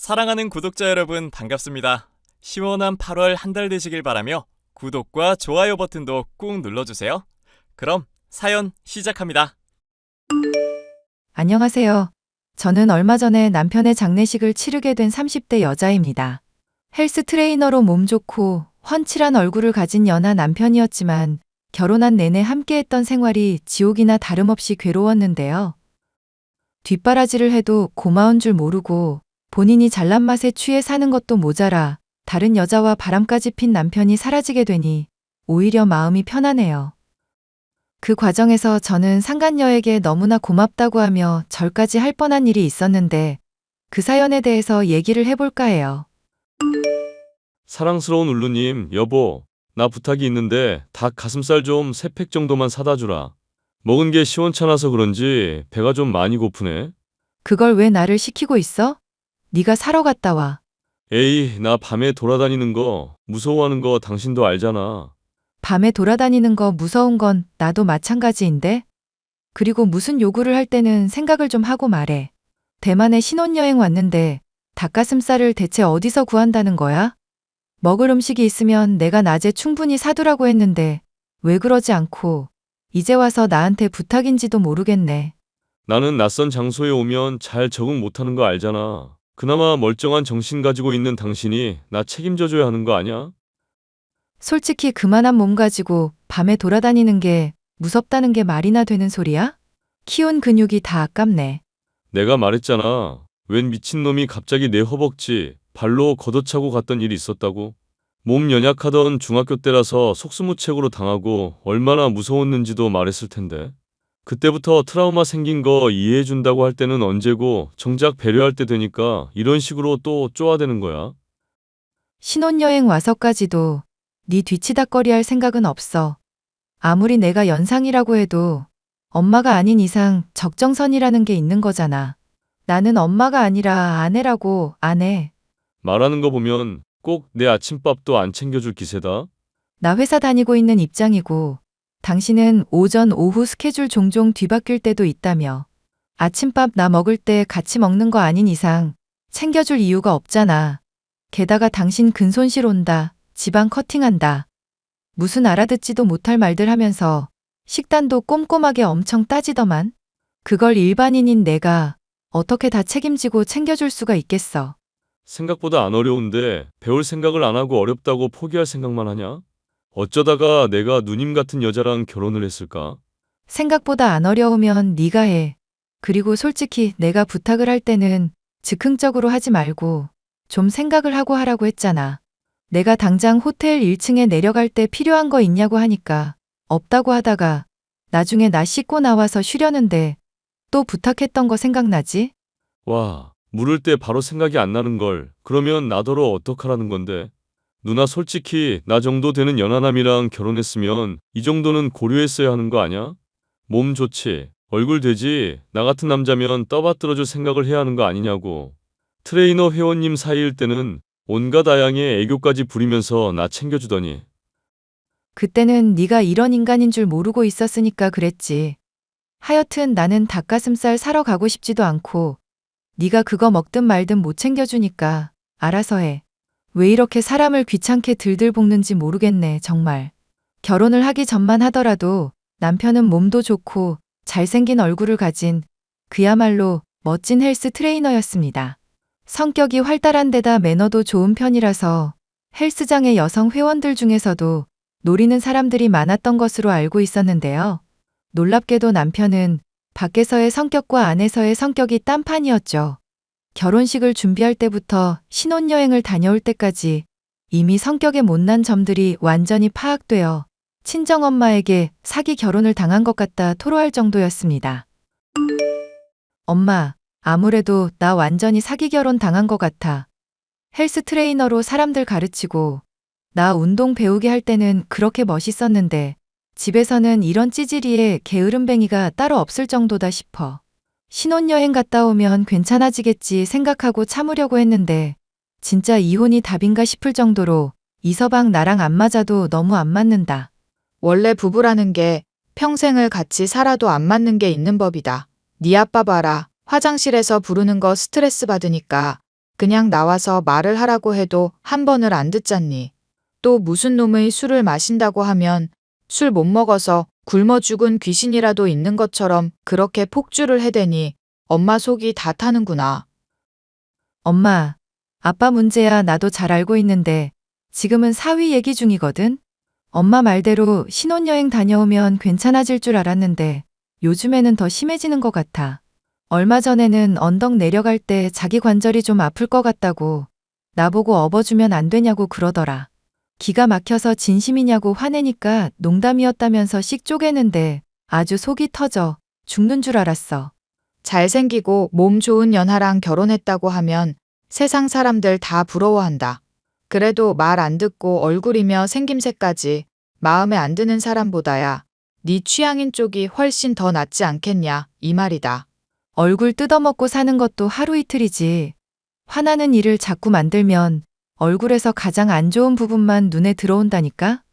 사랑하는 구독자 여러분 반갑습니다. 시원한 8월 한 달 되시길 바라며 구독과 좋아요 버튼도 꾹 눌러주세요. 그럼 사연 시작합니다. 안녕하세요. 저는 얼마 전에 남편의 장례식을 치르게 된 30대 여자입니다. 헬스 트레이너로 몸 좋고 훤칠한 얼굴을 가진 연하 남편이었지만 결혼한 내내 함께했던 생활이 지옥이나 다름없이 괴로웠는데요. 뒷바라지를 해도 고마운 줄 모르고 본인이 잘난 맛에 취해 사는 것도 모자라 다른 여자와 바람까지 핀 남편이 사라지게 되니 오히려 마음이 편하네요. 그 과정에서 저는 상간녀에게 너무나 고맙다고 하며 절까지 할 뻔한 일이 있었는데 그 사연에 대해서 얘기를 해볼까 해요. 사랑스러운 울루님, 여보, 나 부탁이 있는데 닭 가슴살 좀 3팩 정도만 사다 주라. 먹은 게 시원찮아서 그런지 배가 좀 많이 고프네. 그걸 왜 나를 시키고 있어? 네가 사러 갔다 와. 에이, 나 밤에 돌아다니는 거 무서워하는 거 당신도 알잖아. 밤에 돌아다니는 거 무서운 건 나도 마찬가지인데? 그리고 무슨 요구를 할 때는 생각을 좀 하고 말해. 대만에 신혼여행 왔는데 닭가슴살을 대체 어디서 구한다는 거야? 먹을 음식이 있으면 내가 낮에 충분히 사두라고 했는데 왜 그러지 않고 이제 와서 나한테 부탁인지도 모르겠네. 나는 낯선 장소에 오면 잘 적응 못하는 거 알잖아. 그나마 멀쩡한 정신 가지고 있는 당신이 나 책임져줘야 하는 거 아니야? 솔직히 그만한 몸 가지고 밤에 돌아다니는 게 무섭다는 게 말이나 되는 소리야? 키운 근육이 다 아깝네. 내가 말했잖아. 웬 미친놈이 갑자기 내 허벅지 발로 걷어차고 갔던 일이 있었다고. 몸 연약하던 중학교 때라서 속수무책으로 당하고 얼마나 무서웠는지도 말했을 텐데. 그때부터 트라우마 생긴 거 이해해준다고 할 때는 언제고 정작 배려할 때 되니까 이런 식으로 또 쪼아대는 거야. 신혼여행 와서까지도 네 뒤치다꺼리 할 생각은 없어. 아무리 내가 연상이라고 해도 엄마가 아닌 이상 적정선이라는 게 있는 거잖아. 나는 엄마가 아니라 아내라고, 아내. 말하는 거 보면 꼭 내 아침밥도 안 챙겨줄 기세다. 나 회사 다니고 있는 입장이고 당신은 오전, 오후 스케줄 종종 뒤바뀔 때도 있다며. 아침밥 나 먹을 때 같이 먹는 거 아닌 이상 챙겨줄 이유가 없잖아. 게다가 당신 근손실 온다, 지방 커팅한다. 무슨 알아듣지도 못할 말들 하면서 식단도 꼼꼼하게 엄청 따지더만. 그걸 일반인인 내가 어떻게 다 책임지고 챙겨줄 수가 있겠어. 생각보다 안 어려운데 배울 생각을 안 하고 어렵다고 포기할 생각만 하냐? 어쩌다가 내가 누님 같은 여자랑 결혼을 했을까? 생각보다 안 어려우면 네가 해. 그리고 솔직히 내가 부탁을 할 때는 즉흥적으로 하지 말고 좀 생각을 하고 하라고 했잖아. 내가 당장 호텔 1층에 내려갈 때 필요한 거 있냐고 하니까 없다고 하다가 나중에 나 씻고 나와서 쉬려는데 또 부탁했던 거 생각나지? 와, 물을 때 바로 생각이 안 나는 걸. 그러면 나더러 어떡하라는 건데. 누나 솔직히 나 정도 되는 연하남이랑 결혼했으면 이 정도는 고려했어야 하는 거 아냐? 몸 좋지, 얼굴 되지, 나 같은 남자면 떠받들어줄 생각을 해야 하는 거 아니냐고. 트레이너 회원님 사이일 때는 온갖 아양의 애교까지 부리면서 나 챙겨주더니. 그때는 네가 이런 인간인 줄 모르고 있었으니까 그랬지. 하여튼 나는 닭가슴살 사러 가고 싶지도 않고 네가 그거 먹든 말든 못 챙겨주니까 알아서 해. 왜 이렇게 사람을 귀찮게 들들 볶는지 모르겠네, 정말. 결혼을 하기 전만 하더라도 남편은 몸도 좋고 잘생긴 얼굴을 가진 그야말로 멋진 헬스 트레이너였습니다. 성격이 활달한 데다 매너도 좋은 편이라서 헬스장의 여성 회원들 중에서도 노리는 사람들이 많았던 것으로 알고 있었는데요. 놀랍게도 남편은 밖에서의 성격과 안에서의 성격이 딴판이었죠. 결혼식을 준비할 때부터 신혼여행을 다녀올 때까지 이미 성격의 못난 점들이 완전히 파악되어 친정엄마에게 사기 결혼을 당한 것 같다 토로할 정도였습니다. 엄마, 아무래도 나 완전히 사기 결혼 당한 것 같아. 헬스 트레이너로 사람들 가르치고 나 운동 배우게 할 때는 그렇게 멋있었는데 집에서는 이런 찌질이에 게으름뱅이가 따로 없을 정도다 싶어. 신혼여행 갔다 오면 괜찮아지겠지 생각하고 참으려고 했는데 진짜 이혼이 답인가 싶을 정도로 이서방 나랑 안 맞아도 너무 안 맞는다. 원래 부부라는 게 평생을 같이 살아도 안 맞는 게 있는 법이다. 네 아빠 봐라. 화장실에서 부르는 거 스트레스 받으니까 그냥 나와서 말을 하라고 해도 한 번을 안 듣잖니. 또 무슨 놈의 술을 마신다고 하면 술 못 먹어서 굶어 죽은 귀신이라도 있는 것처럼 그렇게 폭주를 해대니 엄마 속이 다 타는구나. 엄마, 아빠 문제야 나도 잘 알고 있는데 지금은 사위 얘기 중이거든? 엄마 말대로 신혼여행 다녀오면 괜찮아질 줄 알았는데 요즘에는 더 심해지는 것 같아. 얼마 전에는 언덕 내려갈 때 자기 관절이 좀 아플 것 같다고 나보고 업어주면 안 되냐고 그러더라. 기가 막혀서 진심이냐고 화내니까 농담이었다면서 씩 쪼개는데 아주 속이 터져 죽는 줄 알았어. 잘생기고 몸 좋은 연하랑 결혼했다고 하면 세상 사람들 다 부러워한다. 그래도 말 안 듣고 얼굴이며 생김새까지 마음에 안 드는 사람보다야 네 취향인 쪽이 훨씬 더 낫지 않겠냐 이 말이다. 얼굴 뜯어먹고 사는 것도 하루 이틀이지. 화나는 일을 자꾸 만들면 얼굴에서 가장 안 좋은 부분만 눈에 들어온다니까?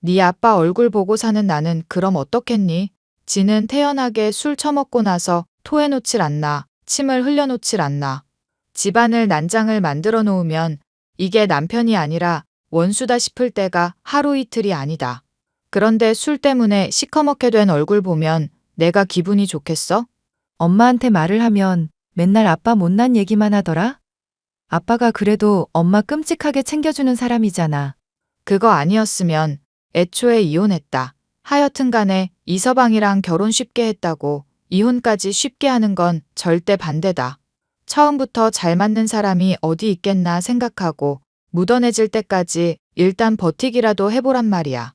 네 아빠 얼굴 보고 사는 나는 그럼 어떻겠니? 지는 태연하게 술 처먹고 나서 토해놓질 않나, 침을 흘려놓질 않나. 집안을 난장을 만들어 놓으면 이게 남편이 아니라 원수다 싶을 때가 하루 이틀이 아니다. 그런데 술 때문에 시커멓게 된 얼굴 보면 내가 기분이 좋겠어? 엄마한테 말을 하면 맨날 아빠 못난 얘기만 하더라? 아빠가 그래도 엄마 끔찍하게 챙겨주는 사람이잖아. 그거 아니었으면 애초에 이혼했다. 하여튼 간에 이서방이랑 결혼 쉽게 했다고 이혼까지 쉽게 하는 건 절대 반대다. 처음부터 잘 맞는 사람이 어디 있겠나 생각하고 묻어내질 때까지 일단 버티기라도 해보란 말이야.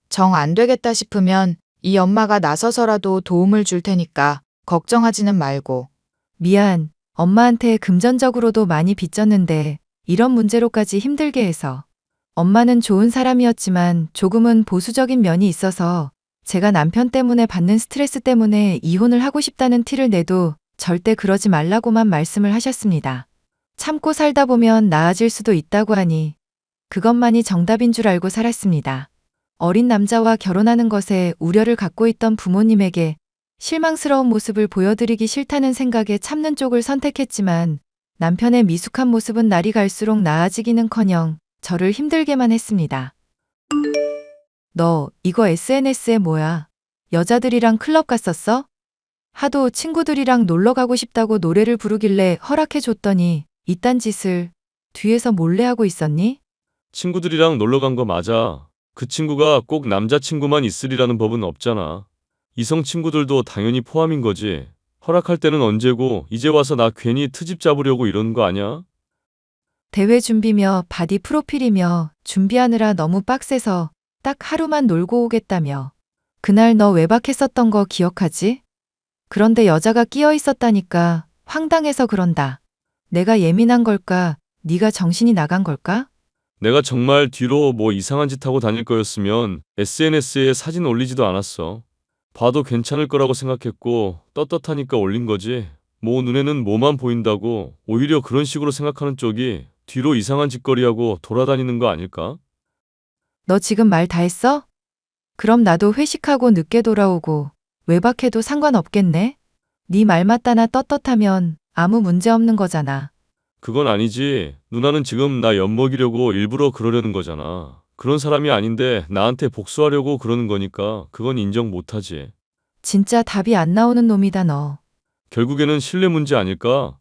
정 안 되겠다 싶으면 이 엄마가 나서서라도 도움을 줄 테니까 걱정하지는 말고. 미안, 엄마한테 금전적으로도 많이 빚졌는데 이런 문제로까지 힘들게 해서. 엄마는 좋은 사람이었지만 조금은 보수적인 면이 있어서 제가 남편 때문에 받는 스트레스 때문에 이혼을 하고 싶다는 티를 내도 절대 그러지 말라고만 말씀을 하셨습니다. 참고 살다 보면 나아질 수도 있다고 하니 그것만이 정답인 줄 알고 살았습니다. 어린 남자와 결혼하는 것에 우려를 갖고 있던 부모님에게 실망스러운 모습을 보여드리기 싫다는 생각에 참는 쪽을 선택했지만 남편의 미숙한 모습은 날이 갈수록 나아지기는커녕 저를 힘들게만 했습니다. 너 이거 SNS에 뭐야? 여자들이랑 클럽 갔었어? 하도 친구들이랑 놀러 가고 싶다고 노래를 부르길래 허락해줬더니 이딴 짓을 뒤에서 몰래 하고 있었니? 친구들이랑 놀러 간 거 맞아. 그 친구가 꼭 남자친구만 있으리라는 법은 없잖아. 이성 친구들도 당연히 포함인 거지. 허락할 때는 언제고 이제 와서 나 괜히 트집 잡으려고 이러는 거 아니야? 대회 준비며 바디 프로필이며 준비하느라 너무 빡세서 딱 하루만 놀고 오겠다며. 그날 너 외박했었던 거 기억하지? 그런데 여자가 끼어 있었다니까 황당해서 그런다. 내가 예민한 걸까? 네가 정신이 나간 걸까? 내가 정말 뒤로 뭐 이상한 짓 하고 다닐 거였으면 SNS에 사진 올리지도 않았어. 봐도 괜찮을 거라고 생각했고 떳떳하니까 올린 거지. 뭐 눈에는 뭐만 보인다고 오히려 그런 식으로 생각하는 쪽이 뒤로 이상한 짓거리하고 돌아다니는 거 아닐까? 너 지금 말 다 했어? 그럼 나도 회식하고 늦게 돌아오고 외박해도 상관없겠네? 네 말 맞다나 떳떳하면 아무 문제 없는 거잖아. 그건 아니지. 누나는 지금 나 엿먹이려고 일부러 그러려는 거잖아. 그런 사람이 아닌데 나한테 복수하려고 그러는 거니까 그건 인정 못하지. 진짜 답이 안 나오는 놈이다 너. 결국에는 신뢰 문제 아닐까?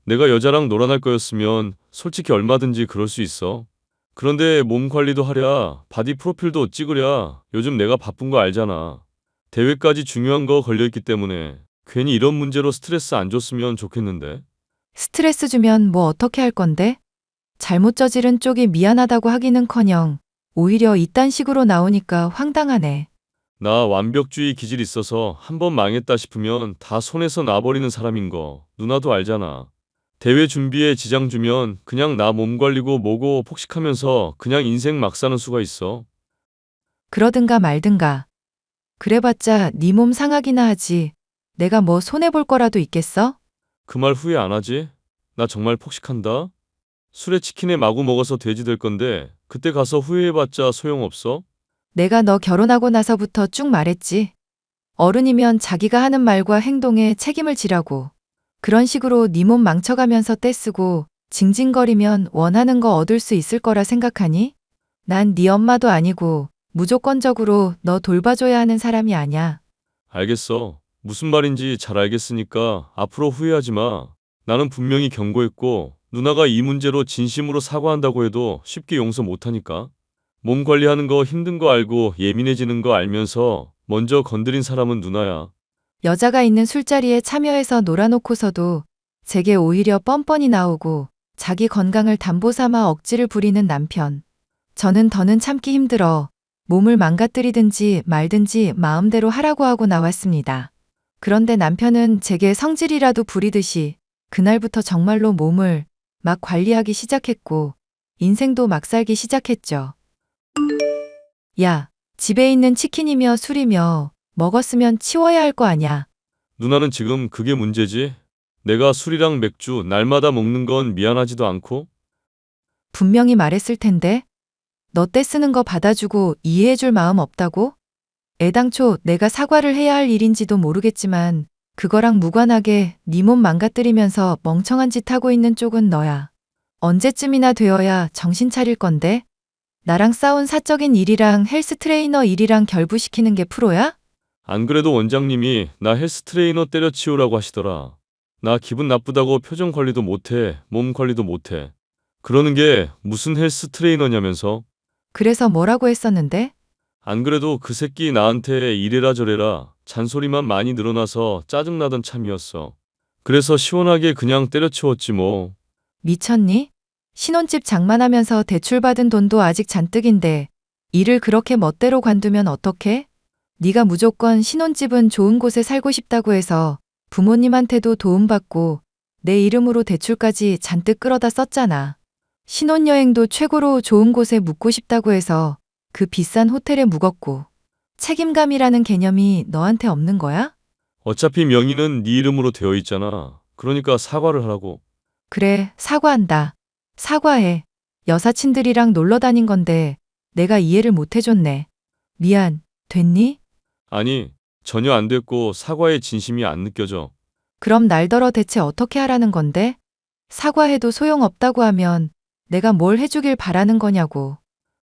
내가 여자랑 놀아날 거였으면 솔직히 얼마든지 그럴 수 있어. 그런데 몸 관리도 하랴, 바디 프로필도 찍으랴, 요즘 내가 바쁜 거 알잖아. 대회까지 중요한 거 걸려있기 때문에 괜히 이런 문제로 스트레스 안 줬으면 좋겠는데. 스트레스 주면 뭐 어떻게 할 건데? 잘못 저지른 쪽이 미안하다고 하기는커녕 오히려 이딴 식으로 나오니까 황당하네. 나 완벽주의 기질 있어서 한번 망했다 싶으면 다 손에서 놔버리는 사람인 거 누나도 알잖아. 대회 준비에 지장 주면 그냥 나 몸 관리고 뭐고 폭식하면서 그냥 인생 막 사는 수가 있어. 그러든가 말든가. 그래봤자 네 몸 상하기나 하지. 내가 뭐 손해볼 거라도 있겠어? 그 말 후회 안 하지? 나 정말 폭식한다. 술에 치킨에 마구 먹어서 돼지 될 건데 그때 가서 후회해봤자 소용없어? 내가 너 결혼하고 나서부터 쭉 말했지. 어른이면 자기가 하는 말과 행동에 책임을 지라고. 그런 식으로 네 몸 망쳐가면서 떼쓰고 징징거리면 원하는 거 얻을 수 있을 거라 생각하니? 난 네 엄마도 아니고 무조건적으로 너 돌봐줘야 하는 사람이 아냐. 알겠어. 무슨 말인지 잘 알겠으니까 앞으로 후회하지 마. 나는 분명히 경고했고 누나가 이 문제로 진심으로 사과한다고 해도 쉽게 용서 못하니까. 몸 관리하는 거 힘든 거 알고 예민해지는 거 알면서 먼저 건드린 사람은 누나야. 여자가 있는 술자리에 참여해서 놀아놓고서도 제게 오히려 뻔뻔히 나오고 자기 건강을 담보 삼아 억지를 부리는 남편. 저는 더는 참기 힘들어 몸을 망가뜨리든지 말든지 마음대로 하라고 하고 나왔습니다. 그런데 남편은 제게 성질이라도 부리듯이 그날부터 정말로 몸을 막 관리하기 시작했고 인생도 막 살기 시작했죠. 야, 집에 있는 치킨이며 술이며 먹었으면 치워야 할 거 아냐. 누나는 지금 그게 문제지? 내가 술이랑 맥주 날마다 먹는 건 미안하지도 않고? 분명히 말했을 텐데. 너 떼 쓰는 거 받아주고 이해해줄 마음 없다고? 애당초 내가 사과를 해야 할 일인지도 모르겠지만 그거랑 무관하게 네 몸 망가뜨리면서 멍청한 짓 하고 있는 쪽은 너야. 언제쯤이나 되어야 정신 차릴 건데? 나랑 싸운 사적인 일이랑 헬스 트레이너 일이랑 결부시키는 게 프로야? 안 그래도 원장님이 나 헬스 트레이너 때려치우라고 하시더라. 나 기분 나쁘다고 표정 관리도 못해, 몸 관리도 못해. 그러는 게 무슨 헬스 트레이너냐면서. 그래서 뭐라고 했었는데? 안 그래도 그 새끼 나한테 이래라 저래라 잔소리만 많이 늘어나서 짜증나던 참이었어. 그래서 시원하게 그냥 때려치웠지 뭐. 미쳤니? 신혼집 장만하면서 대출받은 돈도 아직 잔뜩인데 일을 그렇게 멋대로 관두면 어떡해? 네가 무조건 신혼집은 좋은 곳에 살고 싶다고 해서 부모님한테도 도움받고 내 이름으로 대출까지 잔뜩 끌어다 썼잖아. 신혼여행도 최고로 좋은 곳에 묵고 싶다고 해서 그 비싼 호텔에 묵었고 책임감이라는 개념이 너한테 없는 거야? 어차피 명의는 네 이름으로 되어 있잖아. 그러니까 사과를 하라고. 그래, 사과한다. 사과해. 여사친들이랑 놀러 다닌 건데 내가 이해를 못 해줬네. 미안, 됐니? 아니, 전혀 안 됐고 사과의 진심이 안 느껴져. 그럼 날더러 대체 어떻게 하라는 건데? 사과해도 소용없다고 하면 내가 뭘 해주길 바라는 거냐고.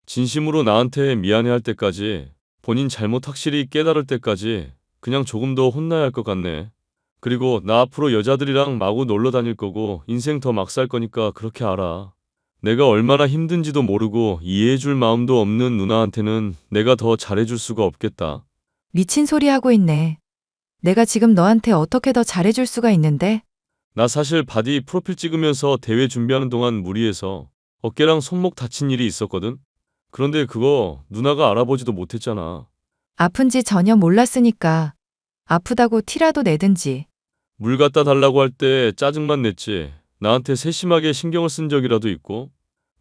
진심으로 나한테 미안해할 때까지, 본인 잘못 확실히 깨달을 때까지 그냥 조금 더 혼나야 할 것 같네. 그리고 나 앞으로 여자들이랑 마구 놀러 다닐 거고 인생 더 막 살 거니까 그렇게 알아. 내가 얼마나 힘든지도 모르고 이해해줄 마음도 없는 누나한테는 내가 더 잘해줄 수가 없겠다. 미친 소리 하고 있네. 내가 지금 너한테 어떻게 더 잘해줄 수가 있는데? 나 사실 바디 프로필 찍으면서 대회 준비하는 동안 무리해서 어깨랑 손목 다친 일이 있었거든. 그런데 그거 누나가 알아보지도 못했잖아. 아픈지 전혀 몰랐으니까 아프다고 티라도 내든지. 물 갖다 달라고 할 때 짜증만 냈지. 나한테 세심하게 신경을 쓴 적이라도 있고.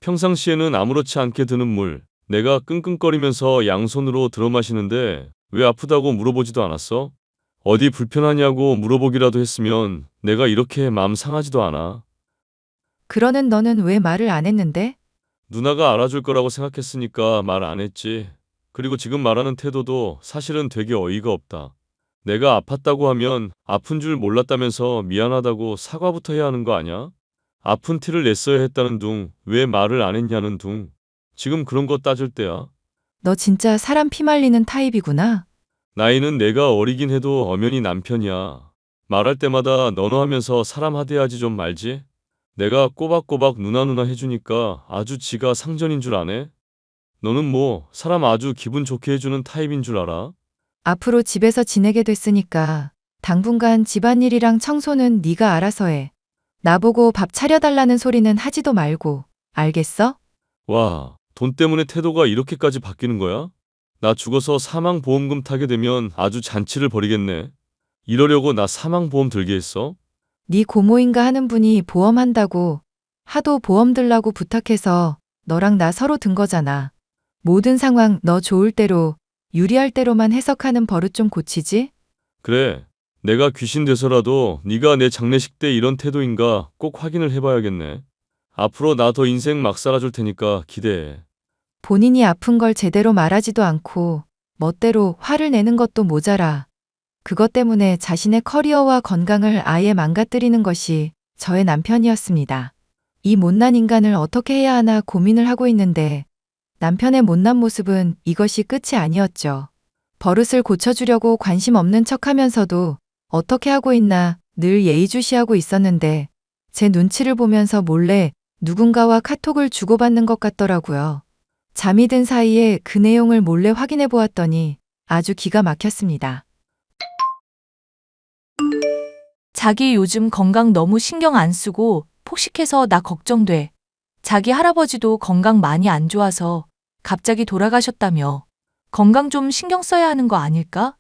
평상시에는 아무렇지 않게 드는 물, 내가 끙끙거리면서 양손으로 들어 마시는데 왜 아프다고 물어보지도 않았어? 어디 불편하냐고 물어보기라도 했으면 내가 이렇게 마음 상하지도 않아. 그러는 너는 왜 말을 안 했는데? 누나가 알아줄 거라고 생각했으니까 말 안 했지. 그리고 지금 말하는 태도도 사실은 되게 어이가 없다. 내가 아팠다고 하면 아픈 줄 몰랐다면서 미안하다고 사과부터 해야 하는 거 아냐? 아픈 티를 냈어야 했다는 둥, 왜 말을 안 했냐는 둥. 지금 그런 거 따질 때야. 너 진짜 사람 피 말리는 타입이구나. 나이는 내가 어리긴 해도 엄연히 남편이야. 말할 때마다 너너 하면서 사람 하대하지 좀 말지. 내가 꼬박꼬박 누나 해주니까 아주 지가 상전인 줄 아네? 너는 뭐 사람 아주 기분 좋게 해주는 타입인 줄 알아? 앞으로 집에서 지내게 됐으니까 당분간 집안일이랑 청소는 네가 알아서 해. 나보고 밥 차려달라는 소리는 하지도 말고. 알겠어? 와, 돈 때문에 태도가 이렇게까지 바뀌는 거야? 나 죽어서 사망보험금 타게 되면 아주 잔치를 벌이겠네. 이러려고 나 사망보험 들게 했어? 네 고모인가 하는 분이 보험한다고 하도 보험 들라고 부탁해서 너랑 나 서로 든 거잖아. 모든 상황 너 좋을 대로 유리할 대로만 해석하는 버릇 좀 고치지? 그래, 내가 귀신 돼서라도 네가 내 장례식 때 이런 태도인가 꼭 확인을 해봐야겠네. 앞으로 나 더 인생 막 살아줄 테니까 기대해. 본인이 아픈 걸 제대로 말하지도 않고 멋대로 화를 내는 것도 모자라. 그것 때문에 자신의 커리어와 건강을 아예 망가뜨리는 것이 저의 남편이었습니다. 이 못난 인간을 어떻게 해야 하나 고민을 하고 있는데 남편의 못난 모습은 이것이 끝이 아니었죠. 버릇을 고쳐주려고 관심 없는 척 하면서도 어떻게 하고 있나 늘 예의주시하고 있었는데 제 눈치를 보면서 몰래 누군가와 카톡을 주고받는 것 같더라고요. 잠이 든 사이에 그 내용을 몰래 확인해 보았더니 아주 기가 막혔습니다. 자기 요즘 건강 너무 신경 안 쓰고 폭식해서 나 걱정돼. 자기 할아버지도 건강 많이 안 좋아서 갑자기 돌아가셨다며. 건강 좀 신경 써야 하는 거 아닐까?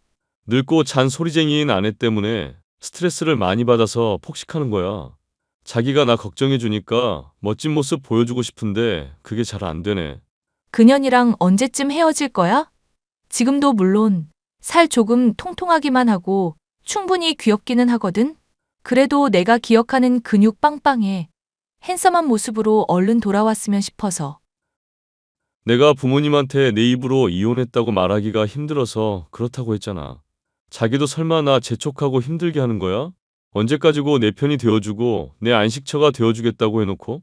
늙고 잔소리쟁이인 아내 때문에 스트레스를 많이 받아서 폭식하는 거야. 자기가 나 걱정해 주니까 멋진 모습 보여주고 싶은데 그게 잘 안 되네. 그년이랑 언제쯤 헤어질 거야? 지금도 물론 살 조금 통통하기만 하고 충분히 귀엽기는 하거든? 그래도 내가 기억하는 근육 빵빵해 핸섬한 모습으로 얼른 돌아왔으면 싶어서. 내가 부모님한테 내 입으로 이혼했다고 말하기가 힘들어서 그렇다고 했잖아. 자기도 설마 나 재촉하고 힘들게 하는 거야? 언제까지고 내 편이 되어주고 내 안식처가 되어주겠다고 해놓고?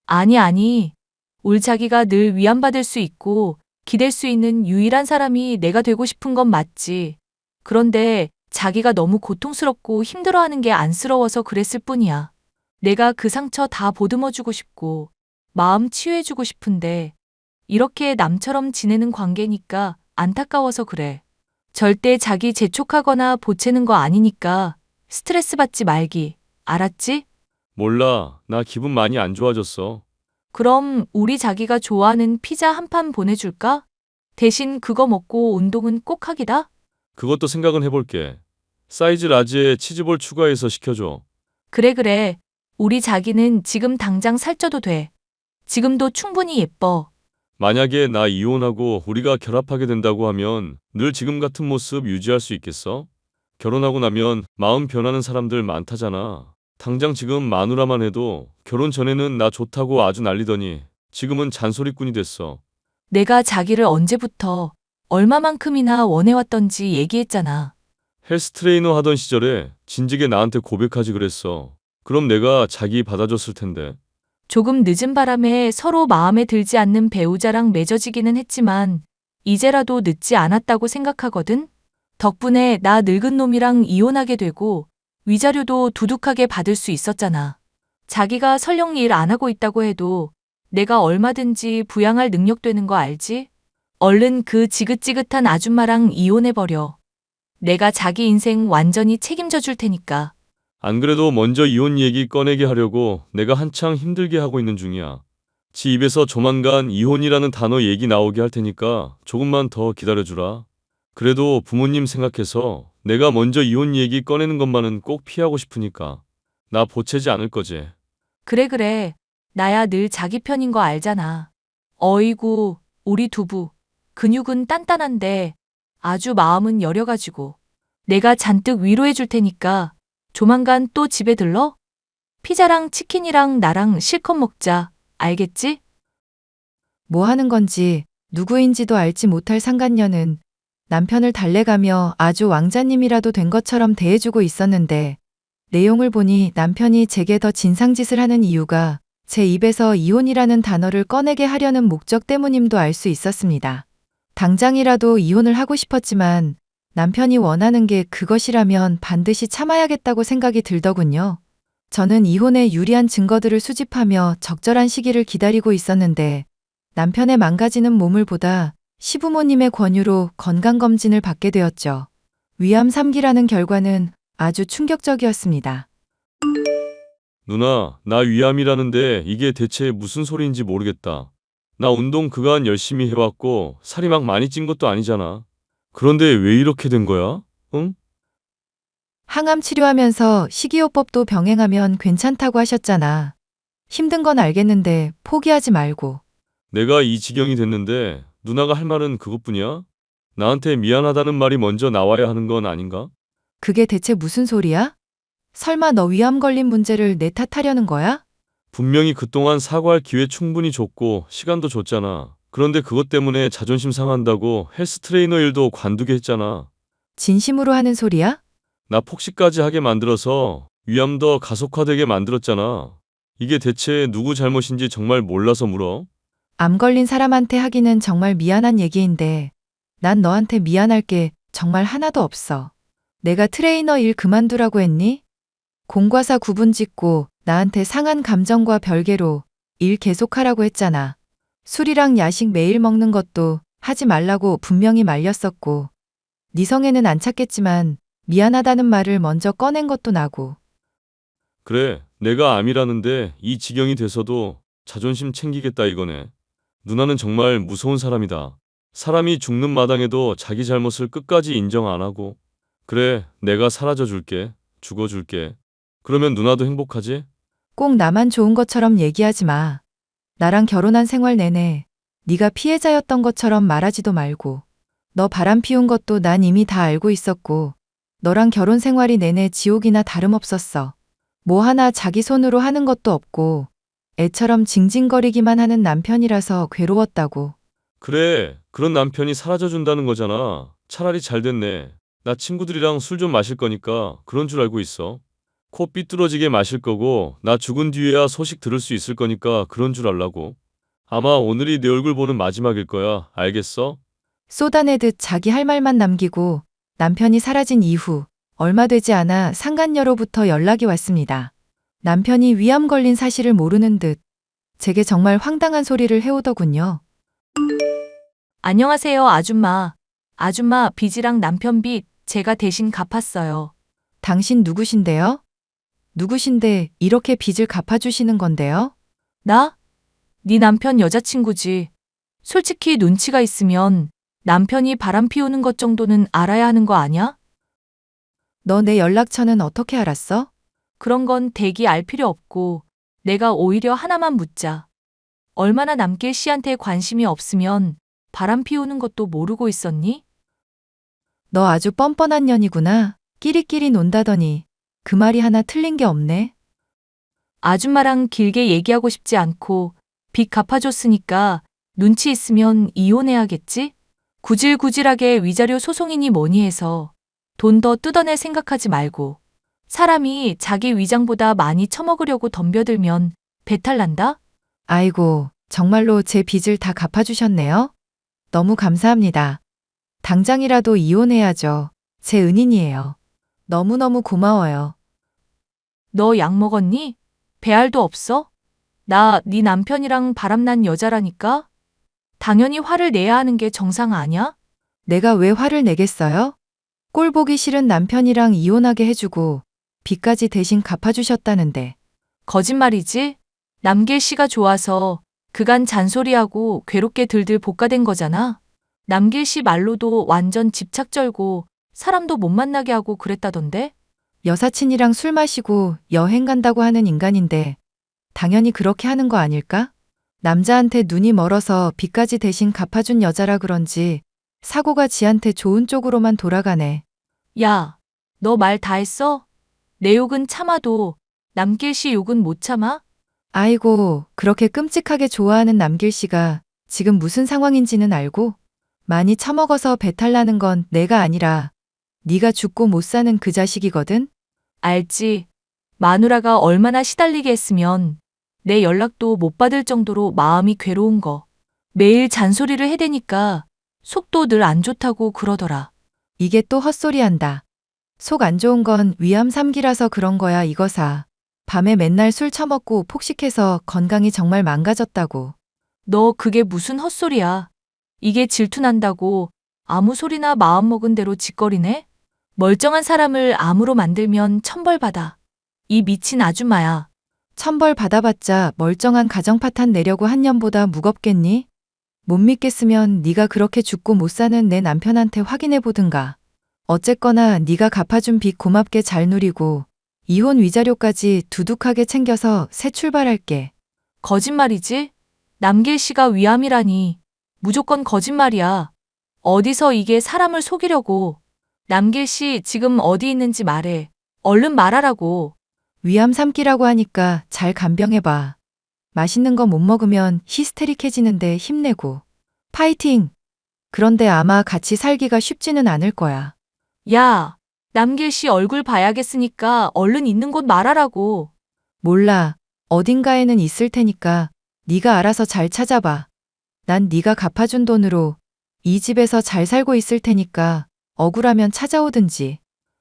아니. 울 자기가 늘 위안받을 수 있고 기댈 수 있는 유일한 사람이 내가 되고 싶은 건 맞지. 그런데 자기가 너무 고통스럽고 힘들어하는 게 안쓰러워서 그랬을 뿐이야. 내가 그 상처 다 보듬어주고 싶고 마음 치유해주고 싶은데 이렇게 남처럼 지내는 관계니까 안타까워서 그래. 절대 자기 재촉하거나 보채는 거 아니니까 스트레스 받지 말기. 알았지? 몰라. 나 기분 많이 안 좋아졌어. 그럼 우리 자기가 좋아하는 피자 한 판 보내줄까? 대신 그거 먹고 운동은 꼭 하기다? 그것도 생각은 해볼게. 사이즈 라지에 치즈볼 추가해서 시켜줘. 그래. 우리 자기는 지금 당장 살쪄도 돼. 지금도 충분히 예뻐. 만약에 나 이혼하고 우리가 결합하게 된다고 하면 늘 지금 같은 모습 유지할 수 있겠어? 결혼하고 나면 마음 변하는 사람들 많다잖아. 당장 지금 마누라만 해도 결혼 전에는 나 좋다고 아주 난리더니 지금은 잔소리꾼이 됐어. 내가 자기를 언제부터 얼마만큼이나 원해왔던지 얘기했잖아. 헬스 트레이너 하던 시절에 진즉에 나한테 고백하지 그랬어. 그럼 내가 자기 받아줬을 텐데. 조금 늦은 바람에 서로 마음에 들지 않는 배우자랑 맺어지기는 했지만 이제라도 늦지 않았다고 생각하거든? 덕분에 나 늙은 놈이랑 이혼하게 되고 위자료도 두둑하게 받을 수 있었잖아. 자기가 설령 일 안 하고 있다고 해도 내가 얼마든지 부양할 능력 되는 거 알지? 얼른 그 지긋지긋한 아줌마랑 이혼해버려. 내가 자기 인생 완전히 책임져 줄 테니까. 안 그래도 먼저 이혼 얘기 꺼내게 하려고 내가 한창 힘들게 하고 있는 중이야. 지 입에서 조만간 이혼이라는 단어 얘기 나오게 할 테니까 조금만 더 기다려주라. 그래도 부모님 생각해서 내가 먼저 이혼 얘기 꺼내는 것만은 꼭 피하고 싶으니까. 나 보채지 않을 거지. 그래. 나야 늘 자기 편인 거 알잖아. 어이구, 우리 두부. 근육은 단단한데 아주 마음은 여려가지고. 내가 잔뜩 위로해 줄 테니까 조만간 또 집에 들러? 피자랑 치킨이랑 나랑 실컷 먹자. 알겠지? 뭐 하는 건지 누구인지도 알지 못할 상간녀는 남편을 달래가며 아주 왕자님이라도 된 것처럼 대해주고 있었는데 내용을 보니 남편이 제게 더 진상짓을 하는 이유가 제 입에서 이혼이라는 단어를 꺼내게 하려는 목적 때문임도 알 수 있었습니다. 당장이라도 이혼을 하고 싶었지만 남편이 원하는 게 그것이라면 반드시 참아야겠다고 생각이 들더군요. 저는 이혼에 유리한 증거들을 수집하며 적절한 시기를 기다리고 있었는데 남편의 망가지는 몸을 보다 시부모님의 권유로 건강검진을 받게 되었죠. 위암 3기라는 결과는 아주 충격적이었습니다. 누나, 나 위암이라는데 이게 대체 무슨 소리인지 모르겠다. 나 운동 그간 열심히 해왔고 살이 막 많이 찐 것도 아니잖아. 그런데 왜 이렇게 된 거야? 응? 항암 치료하면서 식이요법도 병행하면 괜찮다고 하셨잖아. 힘든 건 알겠는데 포기하지 말고. 내가 이 지경이 됐는데 누나가 할 말은 그것뿐이야? 나한테 미안하다는 말이 먼저 나와야 하는 건 아닌가? 그게 대체 무슨 소리야? 설마 너 위암 걸린 문제를 내 탓하려는 거야? 분명히 그동안 사과할 기회 충분히 줬고 시간도 줬잖아. 그런데 그것 때문에 자존심 상한다고 헬스 트레이너 일도 관두게 했잖아. 진심으로 하는 소리야? 나 폭식까지 하게 만들어서 위암 더 가속화되게 만들었잖아. 이게 대체 누구 잘못인지 정말 몰라서 물어? 암 걸린 사람한테 하기는 정말 미안한 얘기인데 난 너한테 미안할 게 정말 하나도 없어. 내가 트레이너 일 그만두라고 했니? 공과 사 구분 짓고 나한테 상한 감정과 별개로 일 계속하라고 했잖아. 술이랑 야식 매일 먹는 것도 하지 말라고 분명히 말렸었고 네 성에는 안 찼겠지만 미안하다는 말을 먼저 꺼낸 것도 나고. 그래, 내가 암이라는데 이 지경이 돼서도 자존심 챙기겠다 이거네. 누나는 정말 무서운 사람이다. 사람이 죽는 마당에도 자기 잘못을 끝까지 인정 안 하고. 그래, 내가 사라져 줄게. 죽어줄게. 그러면 누나도 행복하지? 꼭 나만 좋은 것처럼 얘기하지 마. 나랑 결혼한 생활 내내 네가 피해자였던 것처럼 말하지도 말고. 너 바람 피운 것도 난 이미 다 알고 있었고 너랑 결혼 생활이 내내 지옥이나 다름없었어. 뭐 하나 자기 손으로 하는 것도 없고 애처럼 징징거리기만 하는 남편이라서 괴로웠다고. 그래, 그런 남편이 사라져 준다는 거잖아. 차라리 잘 됐네. 나 친구들이랑 술 좀 마실 거니까 그런 줄 알고 있어. 코 삐뚤어지게 마실 거고 나 죽은 뒤에야 소식 들을 수 있을 거니까 그런 줄 알라고. 아마 오늘이 내 얼굴 보는 마지막일 거야. 알겠어? 쏟아내듯 자기 할 말만 남기고 남편이 사라진 이후 얼마 되지 않아 상간녀로부터 연락이 왔습니다. 남편이 위암 걸린 사실을 모르는 듯 제게 정말 황당한 소리를 해오더군요. 안녕하세요, 아줌마. 아줌마, 빚이랑 남편 빚 제가 대신 갚았어요. 당신 누구신데요? 누구신데 이렇게 빚을 갚아주시는 건데요? 나? 네 남편 여자친구지. 솔직히 눈치가 있으면 남편이 바람 피우는 것 정도는 알아야 하는 거 아냐? 너 내 연락처는 어떻게 알았어? 그런 건 대기 알 필요 없고 내가 오히려 하나만 묻자. 얼마나 남길 씨한테 관심이 없으면 바람 피우는 것도 모르고 있었니? 너 아주 뻔뻔한 년이구나. 끼리끼리 논다더니 그 말이 하나 틀린 게 없네. 아줌마랑 길게 얘기하고 싶지 않고 빚 갚아줬으니까 눈치 있으면 이혼해야겠지? 구질구질하게 위자료 소송이니 뭐니 해서 돈 더 뜯어낼 생각하지 말고. 사람이 자기 위장보다 많이 처먹으려고 덤벼들면 배탈 난다? 아이고, 정말로 제 빚을 다 갚아주셨네요. 너무 감사합니다. 당장이라도 이혼해야죠. 제 은인이에요. 너무너무 고마워요. 너 약 먹었니? 배알도 없어? 나 네 남편이랑 바람난 여자라니까? 당연히 화를 내야 하는 게 정상 아냐? 내가 왜 화를 내겠어요? 꼴 보기 싫은 남편이랑 이혼하게 해주고 빚까지 대신 갚아주셨다는데. 거짓말이지? 남길 씨가 좋아서 그간 잔소리하고 괴롭게 들들 볶아댄 거잖아. 남길 씨 말로도 완전 집착절고 사람도 못 만나게 하고 그랬다던데? 여사친이랑 술 마시고 여행 간다고 하는 인간인데 당연히 그렇게 하는 거 아닐까? 남자한테 눈이 멀어서 빚까지 대신 갚아준 여자라 그런지 사고가 지한테 좋은 쪽으로만 돌아가네. 야, 너 말 다 했어? 내 욕은 참아도 남길 씨 욕은 못 참아? 아이고, 그렇게 끔찍하게 좋아하는 남길 씨가 지금 무슨 상황인지는 알고? 많이 처먹어서 배탈 나는 건 내가 아니라 네가 죽고 못 사는 그 자식이거든? 알지. 마누라가 얼마나 시달리게 했으면 내 연락도 못 받을 정도로 마음이 괴로운 거. 매일 잔소리를 해대니까 속도 늘 안 좋다고 그러더라. 이게 또 헛소리한다. 속 안 좋은 건 위암 3기라서 그런 거야 이거사. 밤에 맨날 술 처먹고 폭식해서 건강이 정말 망가졌다고. 너 그게 무슨 헛소리야. 이게 질투난다고 아무 소리나 마음먹은 대로 짓거리네? 멀쩡한 사람을 암으로 만들면 천벌받아. 이 미친 아줌마야. 천벌 받아봤자 멀쩡한 가정 파탄 내려고 한 년보다 무겁겠니? 못 믿겠으면 네가 그렇게 죽고 못 사는 내 남편한테 확인해 보든가. 어쨌거나 네가 갚아준 빚 고맙게 잘 누리고 이혼 위자료까지 두둑하게 챙겨서 새 출발할게. 거짓말이지? 남길 씨가 위암이라니. 무조건 거짓말이야. 어디서 이게 사람을 속이려고. 남길 씨 지금 어디 있는지 말해. 얼른 말하라고. 위암 3기라고 하니까 잘 간병해봐. 맛있는 거 못 먹으면 히스테릭해지는데 힘내고. 파이팅! 그런데 아마 같이 살기가 쉽지는 않을 거야. 야, 남길 씨 얼굴 봐야겠으니까 얼른 있는 곳 말하라고. 몰라. 어딘가에는 있을 테니까 네가 알아서 잘 찾아봐. 난 네가 갚아준 돈으로 이 집에서 잘 살고 있을 테니까 억울하면 찾아오든지.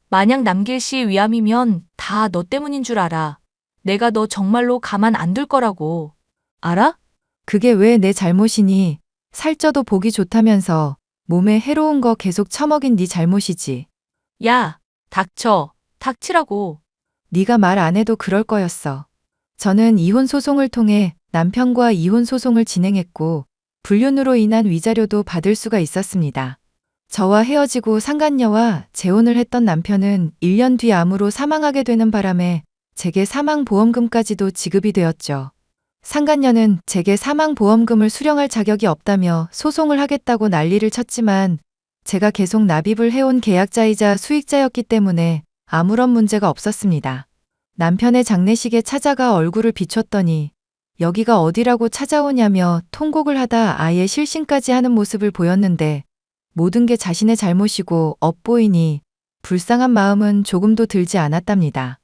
만약 남길 씨 위암이면 다 너 때문인 줄 알아. 내가 너 정말로 가만 안 둘 거라고. 알아? 그게 왜 내 잘못이니? 살쪄도 보기 좋다면서 몸에 해로운 거 계속 처먹인 네 잘못이지. 야, 닥쳐. 닥치라고. 네가 말 안 해도 그럴 거였어. 저는 이혼 소송을 통해 남편과 이혼 소송을 진행했고 불륜으로 인한 위자료도 받을 수가 있었습니다. 저와 헤어지고 상간녀와 재혼을 했던 남편은 1년 뒤 암으로 사망하게 되는 바람에 제게 사망보험금까지도 지급이 되었죠. 상간녀는 제게 사망보험금을 수령할 자격이 없다며 소송을 하겠다고 난리를 쳤지만 제가 계속 납입을 해온 계약자이자 수익자였기 때문에 아무런 문제가 없었습니다. 남편의 장례식에 찾아가 얼굴을 비췄더니 여기가 어디라고 찾아오냐며 통곡을 하다 아예 실신까지 하는 모습을 보였는데 모든 게 자신의 잘못이고 엇보이니 불쌍한 마음은 조금도 들지 않았답니다.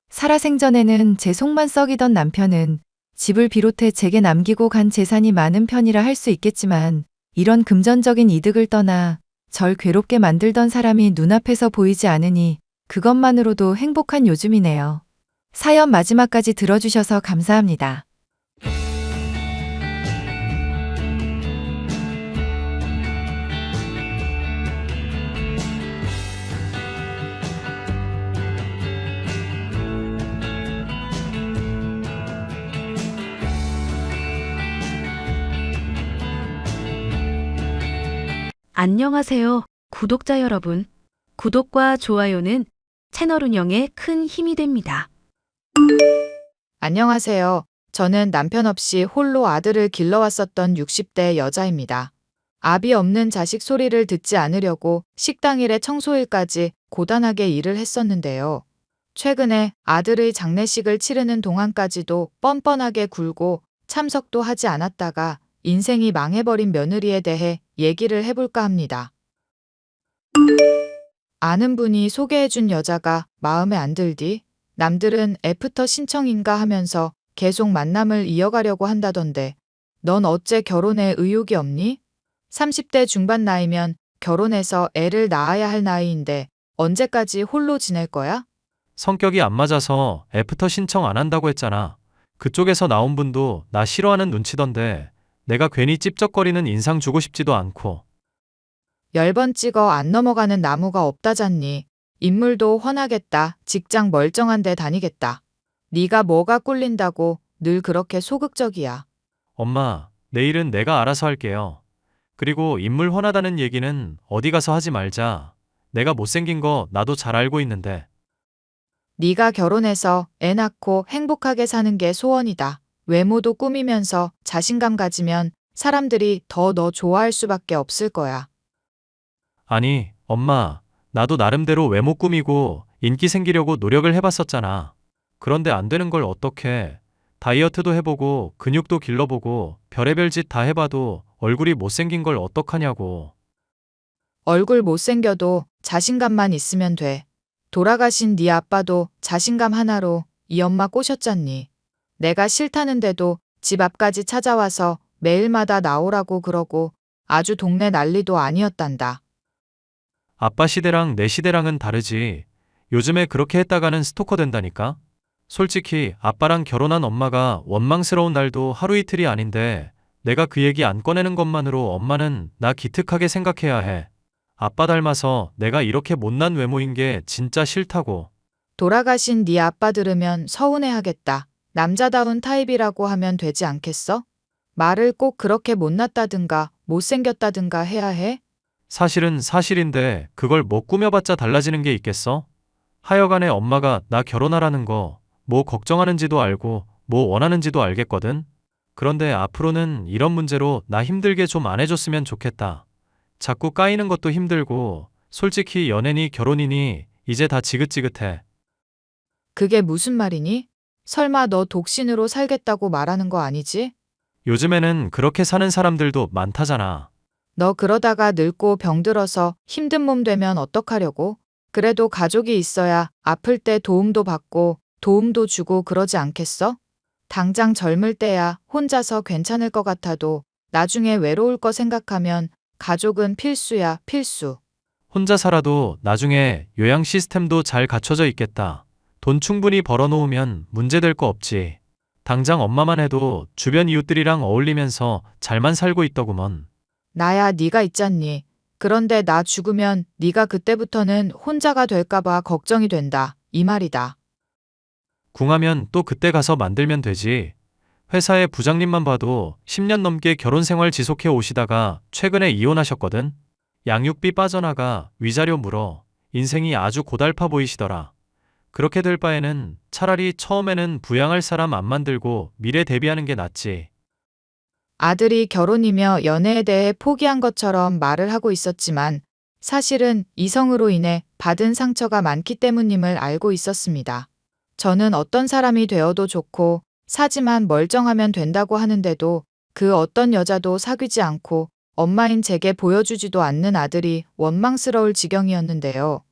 살아생전에는 제 속만 썩이던 남편은 집을 비롯해 제게 남기고 간 재산이 많은 편이라 할 수 있겠지만 이런 금전적인 이득을 떠나 절 괴롭게 만들던 사람이 눈앞에서 보이지 않으니 그것만으로도 행복한 요즘이네요. 사연 마지막까지 들어주셔서 감사합니다. 안녕하세요, 구독자 여러분. 구독과 좋아요는 채널 운영에 큰 힘이 됩니다. 안녕하세요. 저는 남편 없이 홀로 아들을 길러왔었던 60대 여자입니다. 아비 없는 자식 소리를 듣지 않으려고 식당 일에 청소일까지 고단하게 일을 했었는데요. 최근에 아들의 장례식을 치르는 동안까지도 뻔뻔하게 굴고 참석도 하지 않았다가 인생이 망해버린 며느리에 대해 얘기를 해볼까 합니다. 아는 분이 소개해준 여자가 마음에 안 들디 남들은 애프터 신청인가 하면서 계속 만남을 이어가려고 한다던데 넌 어째 결혼에 의욕이 없니? 30대 중반 나이면 결혼해서 애를 낳아야 할 나이인데 언제까지 홀로 지낼 거야? 성격이 안 맞아서 애프터 신청 안 한다고 했잖아. 그쪽에서 나온 분도 나 싫어하는 눈치던데 내가 괜히 찝쩍거리는 인상 주고 싶지도 않고. 10번 찍어 안 넘어가는 나무가 없다잖니. 인물도 훤하겠다. 직장 멀쩡한 데 다니겠다. 네가 뭐가 꿀린다고 늘 그렇게 소극적이야. 엄마, 내일은 내가 알아서 할게요. 그리고 인물 훤하다는 얘기는 어디 가서 하지 말자. 내가 못생긴 거 나도 잘 알고 있는데. 네가 결혼해서 애 낳고 행복하게 사는 게 소원이다. 외모도 꾸미면서 자신감 가지면 사람들이 더 너 좋아할 수밖에 없을 거야. 아니, 엄마, 나도 나름대로 외모 꾸미고 인기 생기려고 노력을 해봤었잖아. 그런데 안 되는 걸 어떡해. 다이어트도 해보고 근육도 길러보고 별의별 짓 다 해봐도 얼굴이 못생긴 걸 어떡하냐고. 얼굴 못생겨도 자신감만 있으면 돼. 돌아가신 네 아빠도 자신감 하나로 이 엄마 꼬셨잖니. 내가 싫다는데도 집 앞까지 찾아와서 매일마다 나오라고 그러고 아주 동네 난리도 아니었단다. 아빠 시대랑 내 시대랑은 다르지. 요즘에 그렇게 했다가는 스토커 된다니까? 솔직히 아빠랑 결혼한 엄마가 원망스러운 날도 하루 이틀이 아닌데 내가 그 얘기 안 꺼내는 것만으로 엄마는 나 기특하게 생각해야 해. 아빠 닮아서 내가 이렇게 못난 외모인 게 진짜 싫다고. 돌아가신 네 아빠 들으면 서운해하겠다. 남자다운 타입이라고 하면 되지 않겠어? 말을 꼭 그렇게 못났다든가 못생겼다든가 해야 해? 사실은 사실인데 그걸 뭐 꾸며봤자 달라지는 게 있겠어? 하여간에 엄마가 나 결혼하라는 거 뭐 걱정하는지도 알고 뭐 원하는지도 알겠거든? 그런데 앞으로는 이런 문제로 나 힘들게 좀 안 해줬으면 좋겠다. 자꾸 까이는 것도 힘들고 솔직히 연애니 결혼이니 이제 다 지긋지긋해. 그게 무슨 말이니? 설마 너 독신으로 살겠다고 말하는 거 아니지? 요즘에는 그렇게 사는 사람들도 많다잖아. 너 그러다가 늙고 병들어서 힘든 몸 되면 어떡하려고? 그래도 가족이 있어야 아플 때 도움도 받고 도움도 주고 그러지 않겠어? 당장 젊을 때야 혼자서 괜찮을 것 같아도 나중에 외로울 거 생각하면 가족은 필수야, 필수. 혼자 살아도 나중에 요양 시스템도 잘 갖춰져 있겠다. 돈 충분히 벌어놓으면 문제될 거 없지. 당장 엄마만 해도 주변 이웃들이랑 어울리면서 잘만 살고 있더구먼. 나야 네가 있잖니. 그런데 나 죽으면 네가 그때부터는 혼자가 될까 봐 걱정이 된다. 이 말이다. 궁하면 또 그때 가서 만들면 되지. 회사의 부장님만 봐도 10년 넘게 결혼 생활 지속해 오시다가 최근에 이혼하셨거든. 양육비 빠져나가 위자료 물어 인생이 아주 고달파 보이시더라. 그렇게 될 바에는 차라리 처음에는 부양할 사람 안 만들고 미래 대비하는 게 낫지. 아들이 결혼이며 연애에 대해 포기한 것처럼 말을 하고 있었지만 사실은 이성으로 인해 받은 상처가 많기 때문임을 알고 있었습니다. 저는 어떤 사람이 되어도 좋고 사지만 멀쩡하면 된다고 하는데도 그 어떤 여자도 사귀지 않고 엄마인 제게 보여주지도 않는 아들이 원망스러울 지경이었는데요.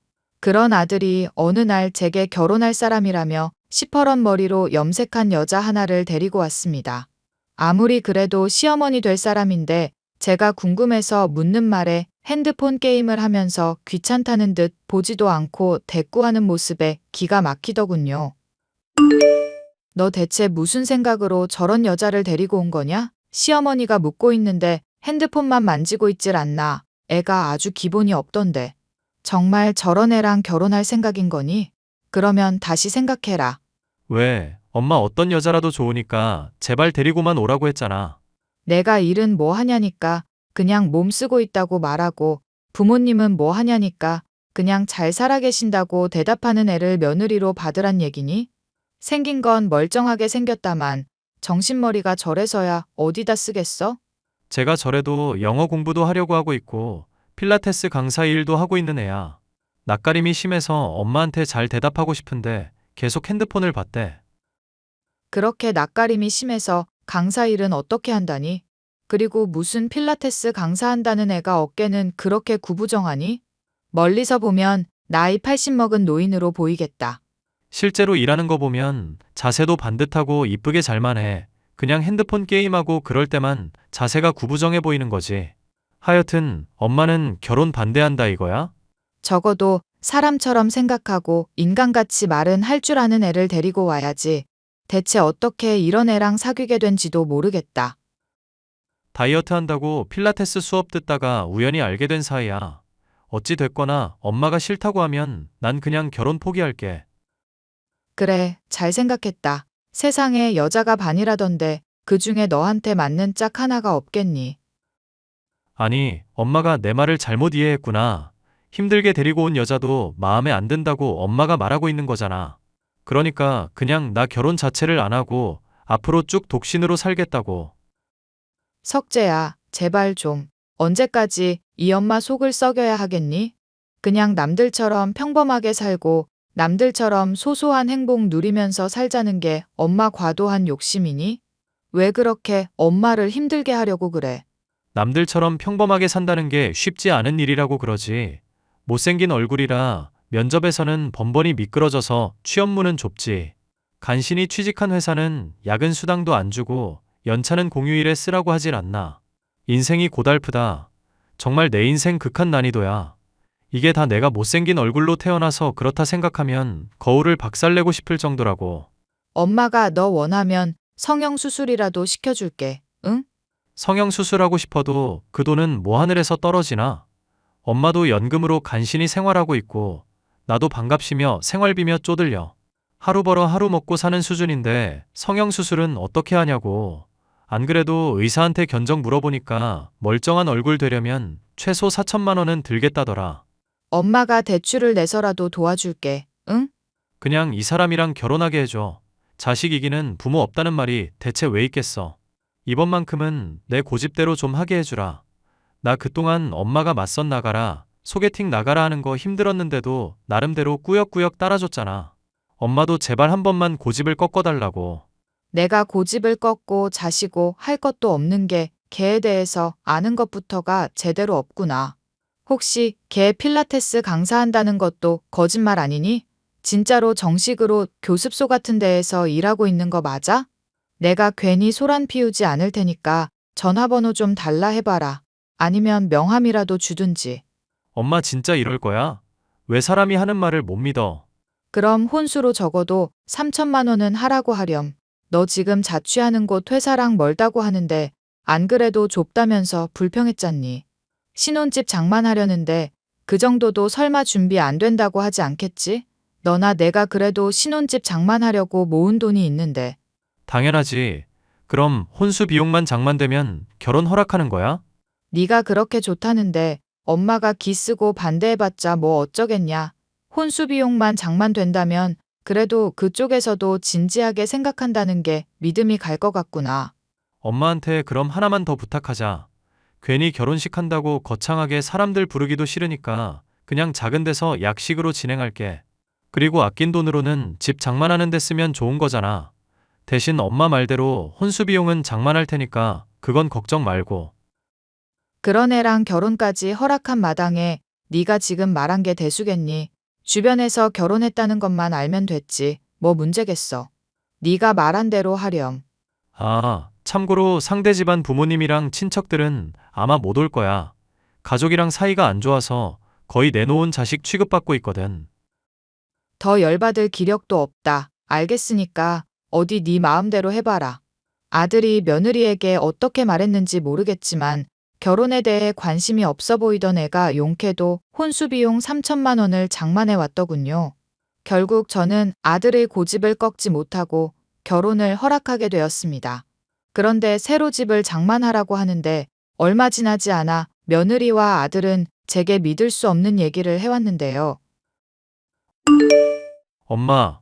그런 아들이 어느 날 제게 결혼할 사람이라며 시퍼런 머리로 염색한 여자 하나를 데리고 왔습니다. 아무리 그래도 시어머니 될 사람인데 제가 궁금해서 묻는 말에 핸드폰 게임을 하면서 귀찮다는 듯 보지도 않고 대꾸하는 모습에 기가 막히더군요. 너 대체 무슨 생각으로 저런 여자를 데리고 온 거냐? 시어머니가 묻고 있는데 핸드폰만 만지고 있질 않나. 애가 아주 기본이 없던데. 정말 저런 애랑 결혼할 생각인 거니? 그러면 다시 생각해라. 왜? 엄마 어떤 여자라도 좋으니까 제발 데리고만 오라고 했잖아. 내가 일은 뭐 하냐니까 그냥 몸 쓰고 있다고 말하고 부모님은 뭐 하냐니까 그냥 잘 살아 계신다고 대답하는 애를 며느리로 받으란 얘기니? 생긴 건 멀쩡하게 생겼다만 정신머리가 저래서야 어디다 쓰겠어? 제가 저래도 영어 공부도 하려고 하고 있고 필라테스 강사 일도 하고 있는 애야. 낯가림이 심해서 엄마한테 잘 대답하고 싶은데 계속 핸드폰을 봤대. 그렇게 낯가림이 심해서 강사 일은 어떻게 한다니? 그리고 무슨 필라테스 강사한다는 애가 어깨는 그렇게 구부정하니? 멀리서 보면 나이 80 먹은 노인으로 보이겠다. 실제로 일하는 거 보면 자세도 반듯하고 이쁘게 잘만 해. 그냥 핸드폰 게임하고 그럴 때만 자세가 구부정해 보이는 거지. 하여튼 엄마는 결혼 반대한다 이거야? 적어도 사람처럼 생각하고 인간같이 말은 할 줄 아는 애를 데리고 와야지. 대체 어떻게 이런 애랑 사귀게 된지도 모르겠다. 다이어트 한다고 필라테스 수업 듣다가 우연히 알게 된 사이야. 어찌 됐거나 엄마가 싫다고 하면 난 그냥 결혼 포기할게. 그래, 잘 생각했다. 세상에 여자가 반이라던데 그 중에 너한테 맞는 짝 하나가 없겠니? 아니, 엄마가 내 말을 잘못 이해했구나. 힘들게 데리고 온 여자도 마음에 안 든다고 엄마가 말하고 있는 거잖아. 그러니까 그냥 나 결혼 자체를 안 하고 앞으로 쭉 독신으로 살겠다고. 석재야, 제발 좀. 언제까지 이 엄마 속을 썩여야 하겠니? 그냥 남들처럼 평범하게 살고 남들처럼 소소한 행복 누리면서 살자는 게 엄마 과도한 욕심이니? 왜 그렇게 엄마를 힘들게 하려고 그래? 남들처럼 평범하게 산다는 게 쉽지 않은 일이라고 그러지. 못생긴 얼굴이라 면접에서는 번번이 미끄러져서 취업문은 좁지. 간신히 취직한 회사는 야근 수당도 안 주고 연차는 공휴일에 쓰라고 하질 않나. 인생이 고달프다. 정말 내 인생 극한 난이도야. 이게 다 내가 못생긴 얼굴로 태어나서 그렇다 생각하면 거울을 박살내고 싶을 정도라고. 엄마가 너 원하면 성형수술이라도 시켜줄게. 응? 성형수술하고 싶어도 그 돈은 뭐 하늘에서 떨어지나? 엄마도 연금으로 간신히 생활하고 있고 나도 반갑시며 생활비며 쪼들려. 하루 벌어 하루 먹고 사는 수준인데 성형수술은 어떻게 하냐고. 안 그래도 의사한테 견적 물어보니까 멀쩡한 얼굴 되려면 최소 4천만 원은 들겠다더라. 엄마가 대출을 내서라도 도와줄게. 응? 그냥 이 사람이랑 결혼하게 해줘. 자식이기는 부모 없다는 말이 대체 왜 있겠어. 이번만큼은 내 고집대로 좀 하게 해주라. 나 그동안 엄마가 맞선 나가라, 소개팅 나가라 하는 거 힘들었는데도 나름대로 꾸역꾸역 따라줬잖아. 엄마도 제발 한 번만 고집을 꺾어달라고. 내가 고집을 꺾고 자시고 할 것도 없는 게 걔에 대해서 아는 것부터가 제대로 없구나. 혹시 걔 필라테스 강사한다는 것도 거짓말 아니니? 진짜로 정식으로 교습소 같은 데에서 일하고 있는 거 맞아? 내가 괜히 소란 피우지 않을 테니까 전화번호 좀 달라 해봐라. 아니면 명함이라도 주든지. 엄마 진짜 이럴 거야? 왜 사람이 하는 말을 못 믿어? 그럼 혼수로 적어도 3천만 원은 하라고 하렴. 너 지금 자취하는 곳 회사랑 멀다고 하는데 안 그래도 좁다면서 불평했잖니. 신혼집 장만하려는데 그 정도도 설마 준비 안 된다고 하지 않겠지? 너나 내가 그래도 신혼집 장만하려고 모은 돈이 있는데. 당연하지. 그럼 혼수 비용만 장만되면 결혼 허락하는 거야? 네가 그렇게 좋다는데 엄마가 기 쓰고 반대해봤자 뭐 어쩌겠냐. 혼수 비용만 장만된다면 그래도 그쪽에서도 진지하게 생각한다는 게 믿음이 갈 것 같구나. 엄마한테 그럼 하나만 더 부탁하자. 괜히 결혼식 한다고 거창하게 사람들 부르기도 싫으니까 그냥 작은 데서 약식으로 진행할게. 그리고 아낀 돈으로는 집 장만하는 데 쓰면 좋은 거잖아. 대신 엄마 말대로 혼수 비용은 장만할 테니까 그건 걱정 말고. 그런 애랑 결혼까지 허락한 마당에 네가 지금 말한 게 대수겠니? 주변에서 결혼했다는 것만 알면 됐지. 뭐 문제겠어. 네가 말한 대로 하렴. 아, 참고로 상대 집안 부모님이랑 친척들은 아마 못 올 거야. 가족이랑 사이가 안 좋아서 거의 내놓은 자식 취급받고 있거든. 더 열받을 기력도 없다. 알겠으니까 어디 네 마음대로 해봐라. 아들이 며느리에게 어떻게 말했는지 모르겠지만 결혼에 대해 관심이 없어 보이던 애가 용케도 혼수 비용 3천만 원을 장만해 왔더군요. 결국 저는 아들의 고집을 꺾지 못하고 결혼을 허락하게 되었습니다. 그런데 새로 집을 장만하라고 하는데 얼마 지나지 않아 며느리와 아들은 제게 믿을 수 없는 얘기를 해왔는데요.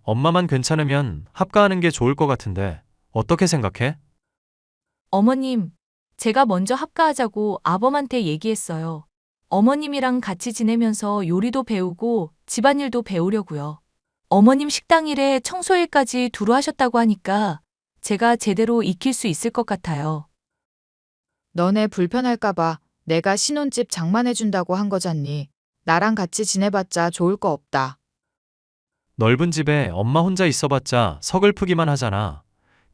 엄마만 괜찮으면 합가하는 게 좋을 것 같은데 어떻게 생각해? 어머님, 제가 먼저 합가하자고 아범한테 얘기했어요. 어머님이랑 같이 지내면서 요리도 배우고 집안일도 배우려고요. 어머님 식당 일에 청소일까지 두루 하셨다고 하니까 제가 제대로 익힐 수 있을 것 같아요. 너네 불편할까봐 내가 신혼집 장만해준다고 한 거잖니. 나랑 같이 지내봤자 좋을 거 없다. 넓은 집에 엄마 혼자 있어봤자 서글프기만 하잖아.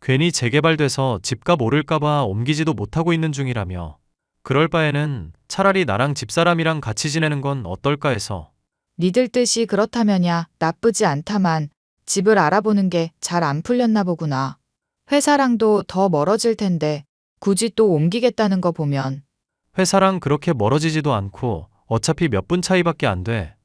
괜히 재개발돼서 집값 오를까봐 옮기지도 못하고 있는 중이라며. 그럴 바에는 차라리 나랑 집사람이랑 같이 지내는 건 어떨까 해서. 니들 뜻이 그렇다면야 나쁘지 않다만 집을 알아보는 게 잘 안 풀렸나 보구나. 회사랑도 더 멀어질 텐데 굳이 또 옮기겠다는 거 보면. 회사랑 그렇게 멀어지지도 않고 어차피 몇 분 차이밖에 안 돼.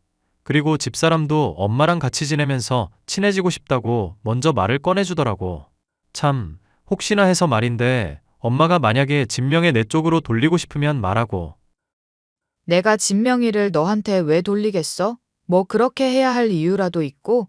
그리고 집사람도 엄마랑 같이 지내면서 친해지고 싶다고 먼저 말을 꺼내주더라고. 참, 혹시나 해서 말인데 엄마가 만약에 진명에 내 쪽으로 돌리고 싶으면 말하고. 내가 진명이를 너한테 왜 돌리겠어? 뭐 그렇게 해야 할 이유라도 있고?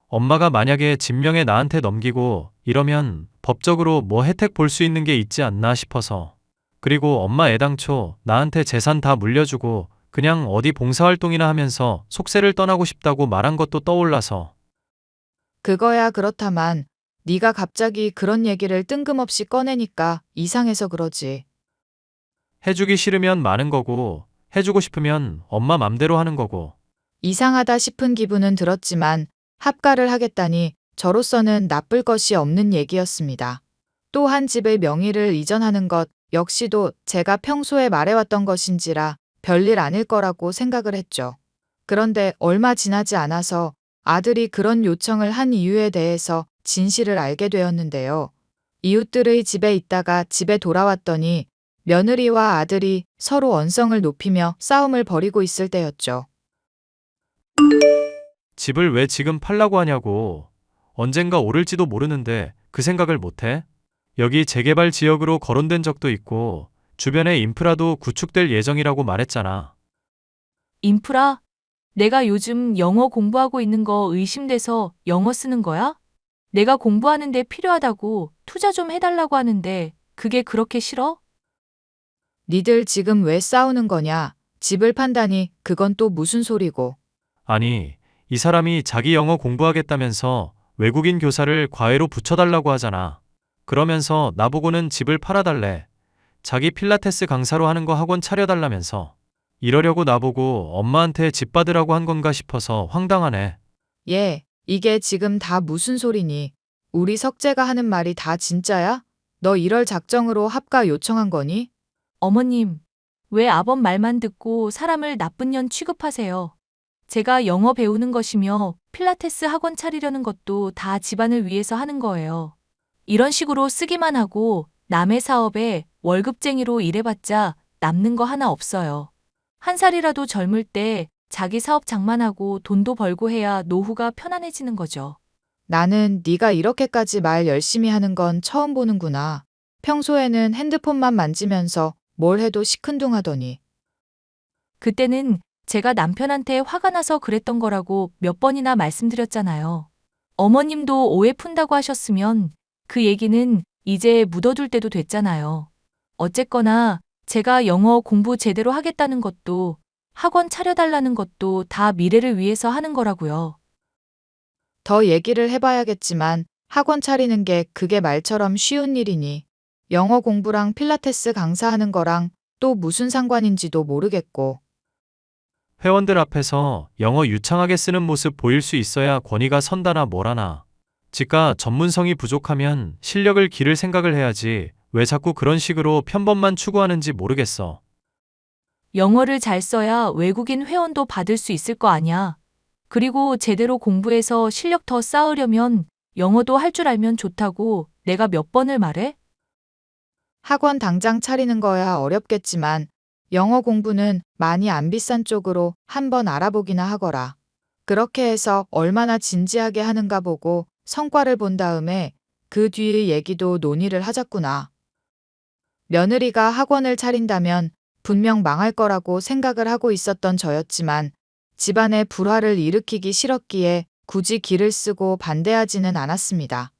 엄마가 만약에 진명에 나한테 넘기고 이러면 법적으로 뭐 혜택 볼 수 있는 게 있지 않나 싶어서. 그리고 엄마 애당초 나한테 재산 다 물려주고 그냥 어디 봉사활동이나 하면서 속세를 떠나고 싶다고 말한 것도 떠올라서. 그거야 그렇다만 네가 갑자기 그런 얘기를 뜬금없이 꺼내니까 이상해서 그러지. 해주기 싫으면 마는 거고 해주고 싶으면 엄마 맘대로 하는 거고. 이상하다 싶은 기분은 들었지만 합가를 하겠다니 저로서는 나쁠 것이 없는 얘기였습니다. 또 한 집의 명의를 이전하는 것 역시도 제가 평소에 말해왔던 것인지라 별일 아닐 거라고 생각을 했죠. 그런데 얼마 지나지 않아서 아들이 그런 요청을 한 이유에 대해서 진실을 알게 되었는데요. 이웃들의 집에 있다가 집에 돌아왔더니 며느리와 아들이 서로 언성을 높이며 싸움을 벌이고 있을 때였죠. 집을 왜 지금 팔라고 하냐고. 언젠가 오를지도 모르는데 그 생각을 못해? 여기 재개발 지역으로 거론된 적도 있고 주변에 인프라도 구축될 예정이라고 말했잖아. 인프라? 내가 요즘 영어 공부하고 있는 거 의심돼서 영어 쓰는 거야? 내가 공부하는데 필요하다고 투자 좀 해달라고 하는데 그게 그렇게 싫어? 니들 지금 왜 싸우는 거냐? 집을 판다니 그건 또 무슨 소리고. 아니, 이 사람이 자기 영어 공부하겠다면서 외국인 교사를 과외로 붙여달라고 하잖아. 그러면서 나보고는 집을 팔아달래. 자기 필라테스 강사로 하는 거 학원 차려달라면서. 이러려고 나보고 엄마한테 집 받으라고 한 건가 싶어서 황당하네. 이게 지금 다 무슨 소리니? 우리 석재가 하는 말이 다 진짜야? 너 이럴 작정으로 합가 요청한 거니? 어머님, 왜 아범 말만 듣고 사람을 나쁜 년 취급하세요? 제가 영어 배우는 것이며 필라테스 학원 차리려는 것도 다 집안을 위해서 하는 거예요. 이런 식으로 쓰기만 하고 남의 사업에 월급쟁이로 일해봤자 남는 거 하나 없어요. 한 살이라도 젊을 때 자기 사업 장만하고 돈도 벌고 해야 노후가 편안해지는 거죠. 나는 네가 이렇게까지 말 열심히 하는 건 처음 보는구나. 평소에는 핸드폰만 만지면서 뭘 해도 시큰둥하더니. 그때는 제가 남편한테 화가 나서 그랬던 거라고 몇 번이나 말씀드렸잖아요. 어머님도 오해 푼다고 하셨으면 그 얘기는 이제 묻어둘 때도 됐잖아요. 어쨌거나 제가 영어 공부 제대로 하겠다는 것도 학원 차려달라는 것도 다 미래를 위해서 하는 거라고요. 더 얘기를 해봐야겠지만 학원 차리는 게 그게 말처럼 쉬운 일이니. 영어 공부랑 필라테스 강사하는 거랑 또 무슨 상관인지도 모르겠고. 회원들 앞에서 영어 유창하게 쓰는 모습 보일 수 있어야 권위가 선다나 뭐라나. 지가 전문성이 부족하면 실력을 기를 생각을 해야지 왜 자꾸 그런 식으로 편법만 추구하는지 모르겠어. 영어를 잘 써야 외국인 회원도 받을 수 있을 거 아냐. 그리고 제대로 공부해서 실력 더 쌓으려면 영어도 할 줄 알면 좋다고 내가 몇 번을 말해? 학원 당장 차리는 거야 어렵겠지만 영어 공부는 많이 안 비싼 쪽으로 한번 알아보기나 하거라. 그렇게 해서 얼마나 진지하게 하는가 보고 성과를 본 다음에 그 뒤의 얘기도 논의를 하자꾸나. 며느리가 학원을 차린다면 분명 망할 거라고 생각을 하고 있었던 저였지만 집안에 불화를 일으키기 싫었기에 굳이 기를 쓰고 반대하지는 않았습니다.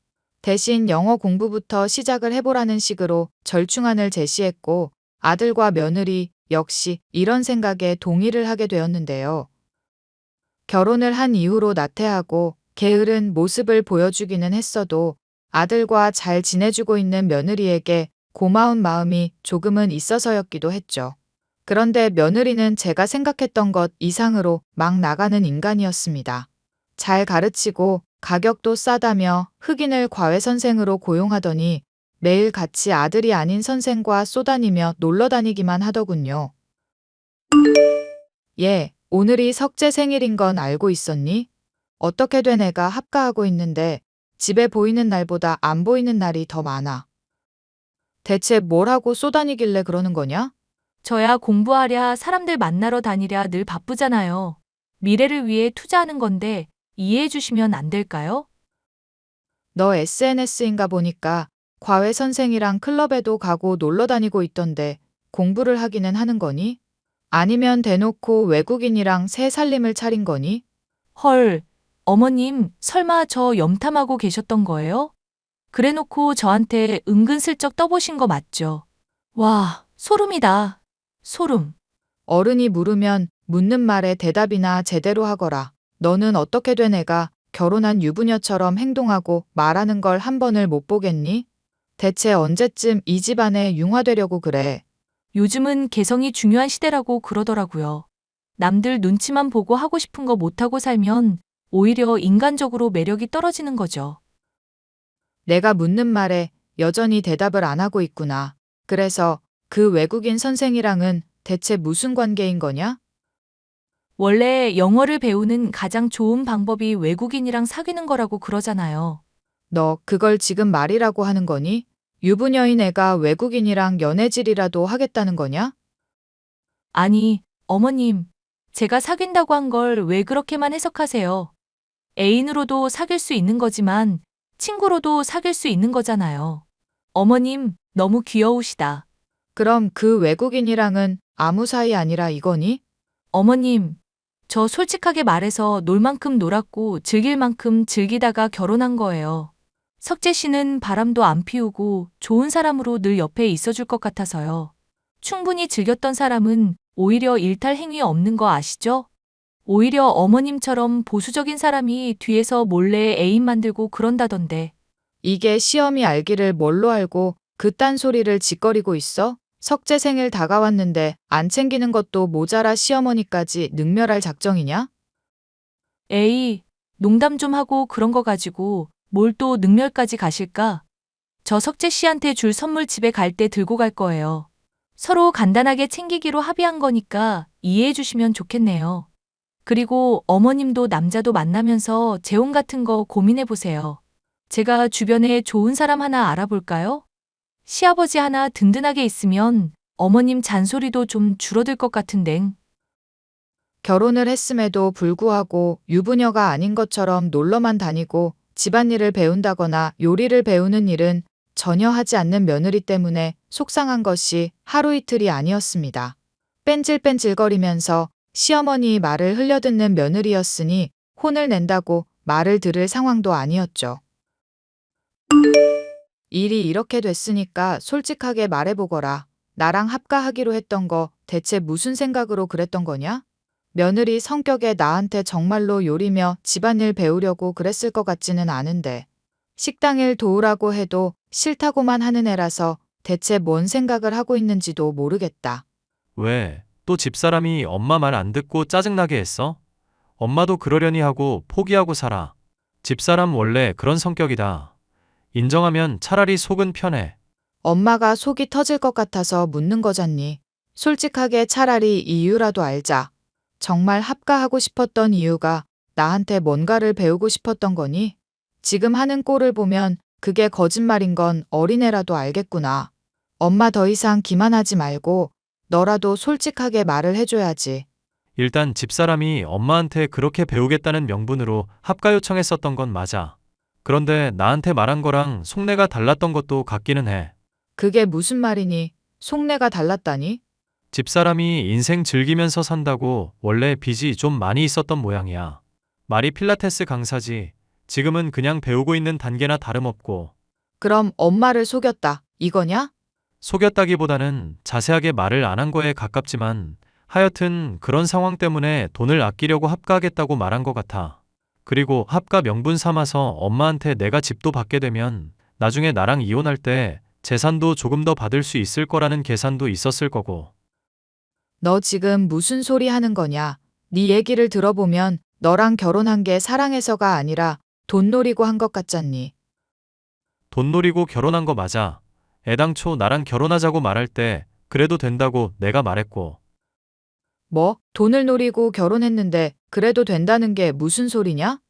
대신 영어 공부부터 시작을 해보라는 식으로 절충안을 제시했고 아들과 며느리 역시 이런 생각에 동의를 하게 되었는데요. 결혼을 한 이후로 나태하고 게으른 모습을 보여주기는 했어도 아들과 잘 지내주고 있는 며느리에게 고마운 마음이 조금은 있어서였기도 했죠. 그런데 며느리는 제가 생각했던 것 이상으로 막 나가는 인간이었습니다. 잘 가르치고 가격도 싸다며 흑인을 과외 선생으로 고용하더니 매일 같이 아들이 아닌 선생과 쏘다니며 놀러 다니기만 하더군요. 얘, 오늘이 석재 생일인 건 알고 있었니? 어떻게 된 애가 합가하고 있는데 집에 보이는 날보다 안 보이는 날이 더 많아. 대체 뭘 하고 쏘다니길래 그러는 거냐? 저야 공부하랴 사람들 만나러 다니랴 늘 바쁘잖아요. 미래를 위해 투자하는 건데 이해해 주시면 안 될까요? 너 SNS인가 보니까 과외 선생이랑 클럽에도 가고 놀러 다니고 있던데 공부를 하기는 하는 거니? 아니면 대놓고 외국인이랑 새 살림을 차린 거니? 헐, 어머님 설마 저 염탐하고 계셨던 거예요? 그래놓고 저한테 은근슬쩍 떠보신 거 맞죠? 와, 소름이다. 소름. 어른이 물으면 묻는 말에 대답이나 제대로 하거라. 너는 어떻게 된 애가 결혼한 유부녀처럼 행동하고 말하는 걸 한 번을 못 보겠니? 대체 언제쯤 이 집안에 융화되려고 그래? 요즘은 개성이 중요한 시대라고 그러더라고요. 남들 눈치만 보고 하고 싶은 거 못하고 살면 오히려 인간적으로 매력이 떨어지는 거죠. 내가 묻는 말에 여전히 대답을 안 하고 있구나. 그래서 그 외국인 선생이랑은 대체 무슨 관계인 거냐? 원래 영어를 배우는 가장 좋은 방법이 외국인이랑 사귀는 거라고 그러잖아요. 너 그걸 지금 말이라고 하는 거니? 유부녀인 애가 외국인이랑 연애질이라도 하겠다는 거냐? 아니, 어머님, 제가 사귄다고 한 걸 왜 그렇게만 해석하세요? 애인으로도 사귈 수 있는 거지만 친구로도 사귈 수 있는 거잖아요. 어머님, 너무 귀여우시다. 그럼 그 외국인이랑은 아무 사이 아니라 이거니? 어머님, 저 솔직하게 말해서 놀 만큼 놀았고 즐길 만큼 즐기다가 결혼한 거예요. 석재 씨는 바람도 안 피우고 좋은 사람으로 늘 옆에 있어줄 것 같아서요. 충분히 즐겼던 사람은 오히려 일탈 행위 없는 거 아시죠? 오히려 어머님처럼 보수적인 사람이 뒤에서 몰래 애인 만들고 그런다던데. 이게 시험이 알기를 뭘로 알고 그딴 소리를 짓거리고 있어? 석재 생일 다가왔는데 안 챙기는 것도 모자라 시어머니까지 능멸할 작정이냐? 에이, 농담 좀 하고 그런 거 가지고 뭘 또 능멸까지 가실까? 저 석재 씨한테 줄 선물 집에 갈 때 들고 갈 거예요. 서로 간단하게 챙기기로 합의한 거니까 이해해 주시면 좋겠네요. 그리고 어머님도 남자도 만나면서 재혼 같은 거 고민해 보세요. 제가 주변에 좋은 사람 하나 알아볼까요? 시아버지 하나 든든하게 있으면 어머님 잔소리도 좀 줄어들 것 같은데. 결혼을 했음에도 불구하고 유부녀가 아닌 것처럼 놀러만 다니고 집안일을 배운다거나 요리를 배우는 일은 전혀 하지 않는 며느리 때문에 속상한 것이 하루 이틀이 아니었습니다. 뺀질뺀질거리면서 시어머니 말을 흘려듣는 며느리였으니 혼을 낸다고 말을 들을 상황도 아니었죠. 일이 이렇게 됐으니까 솔직하게 말해보거라. 나랑 합가하기로 했던 거 대체 무슨 생각으로 그랬던 거냐? 며느리 성격에 나한테 정말로 요리며 집안일 배우려고 그랬을 것 같지는 않은데. 식당일 도우라고 해도 싫다고만 하는 애라서 대체 뭔 생각을 하고 있는지도 모르겠다. 왜? 또 집사람이 엄마 말 안 듣고 짜증나게 했어? 엄마도 그러려니 하고 포기하고 살아. 집사람 원래 그런 성격이다. 인정하면 차라리 속은 편해. 엄마가 속이 터질 것 같아서 묻는 거잖니. 솔직하게 차라리 이유라도 알자. 정말 합가하고 싶었던 이유가 나한테 뭔가를 배우고 싶었던 거니? 지금 하는 꼴을 보면 그게 거짓말인 건 어린애라도 알겠구나. 엄마 더 이상 기만하지 말고 너라도 솔직하게 말을 해줘야지. 일단 집사람이 엄마한테 그렇게 배우겠다는 명분으로 합가 요청했었던 건 맞아. 그런데 나한테 말한 거랑 속내가 달랐던 것도 같기는 해. 그게 무슨 말이니? 속내가 달랐다니? 집사람이 인생 즐기면서 산다고 원래 빚이 좀 많이 있었던 모양이야. 말이 필라테스 강사지. 지금은 그냥 배우고 있는 단계나 다름없고. 그럼 엄마를 속였다. 이거냐? 속였다기보다는 자세하게 말을 안 한 거에 가깝지만 하여튼 그런 상황 때문에 돈을 아끼려고 합가하겠다고 말한 것 같아. 그리고 합가 명분 삼아서 엄마한테 내가 집도 받게 되면 나중에 나랑 이혼할 때 재산도 조금 더 받을 수 있을 거라는 계산도 있었을 거고. 너 지금 무슨 소리 하는 거냐? 네 얘기를 들어보면 너랑 결혼한 게 사랑해서가 아니라 돈 노리고 한 것 같잖니. 돈 노리고 결혼한 거 맞아. 애당초 나랑 결혼하자고 말할 때 그래도 된다고 내가 말했고. 뭐? 돈을 노리고 결혼했는데 그래도 된다는 게 무슨 소리냐?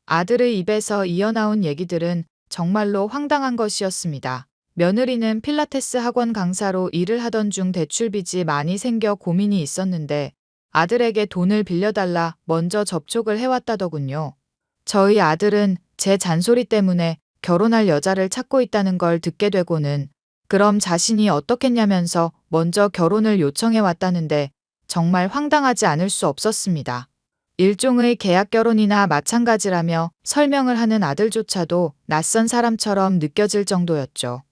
아들의 입에서 이어나온 얘기들은 정말로 황당한 것이었습니다. 며느리는 필라테스 학원 강사로 일을 하던 중 대출빚이 많이 생겨 고민이 있었는데 아들에게 돈을 빌려달라 먼저 접촉을 해왔다더군요. 저희 아들은 제 잔소리 때문에 결혼할 여자를 찾고 있다는 걸 듣게 되고는 그럼 자신이 어떻겠냐면서 먼저 결혼을 요청해 왔다는데 정말 황당하지 않을 수 없었습니다. 일종의 계약 결혼이나 마찬가지라며 설명을 하는 아들조차도 낯선 사람처럼 느껴질 정도였죠.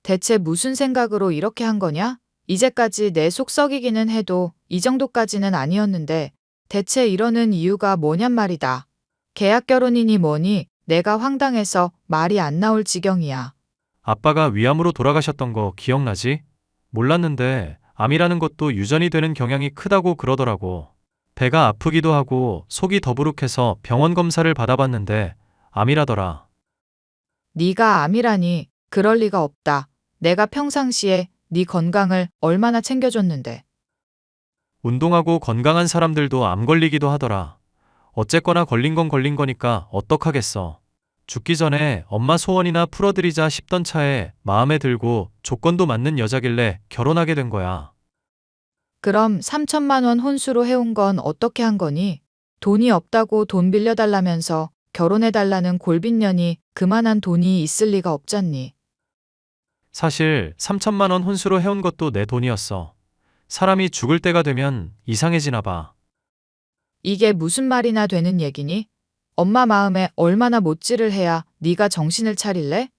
대체 무슨 생각으로 이렇게 한 거냐? 이제까지 내 속 썩이기는 해도 이 정도까지는 아니었는데 대체 이러는 이유가 뭐냔 말이다. 계약 결혼이니 뭐니 내가 황당해서 말이 안 나올 지경이야. 아빠가 위암으로 돌아가셨던 거 기억나지? 몰랐는데 암이라는 것도 유전이 되는 경향이 크다고 그러더라고. 배가 아프기도 하고 속이 더부룩해서 병원 검사를 받아봤는데 암이라더라. 네가 암이라니 그럴 리가 없다. 내가 평상시에 네 건강을 얼마나 챙겨줬는데. 운동하고 건강한 사람들도 암 걸리기도 하더라. 어쨌거나 걸린 건 걸린 거니까 어떡하겠어. 죽기 전에 엄마 소원이나 풀어드리자 싶던 차에 마음에 들고 조건도 맞는 여자길래 결혼하게 된 거야. 그럼 3천만 원 혼수로 해온 건 어떻게 한 거니? 돈이 없다고 돈 빌려달라면서 결혼해달라는 골빈년이 그만한 돈이 있을 리가 없잖니. 사실 3천만 원 혼수로 해온 것도 내 돈이었어. 사람이 죽을 때가 되면 이상해지나 봐. 이게 무슨 말이나 되는 얘기니? 엄마 마음에 얼마나 못질을 해야 네가 정신을 차릴래?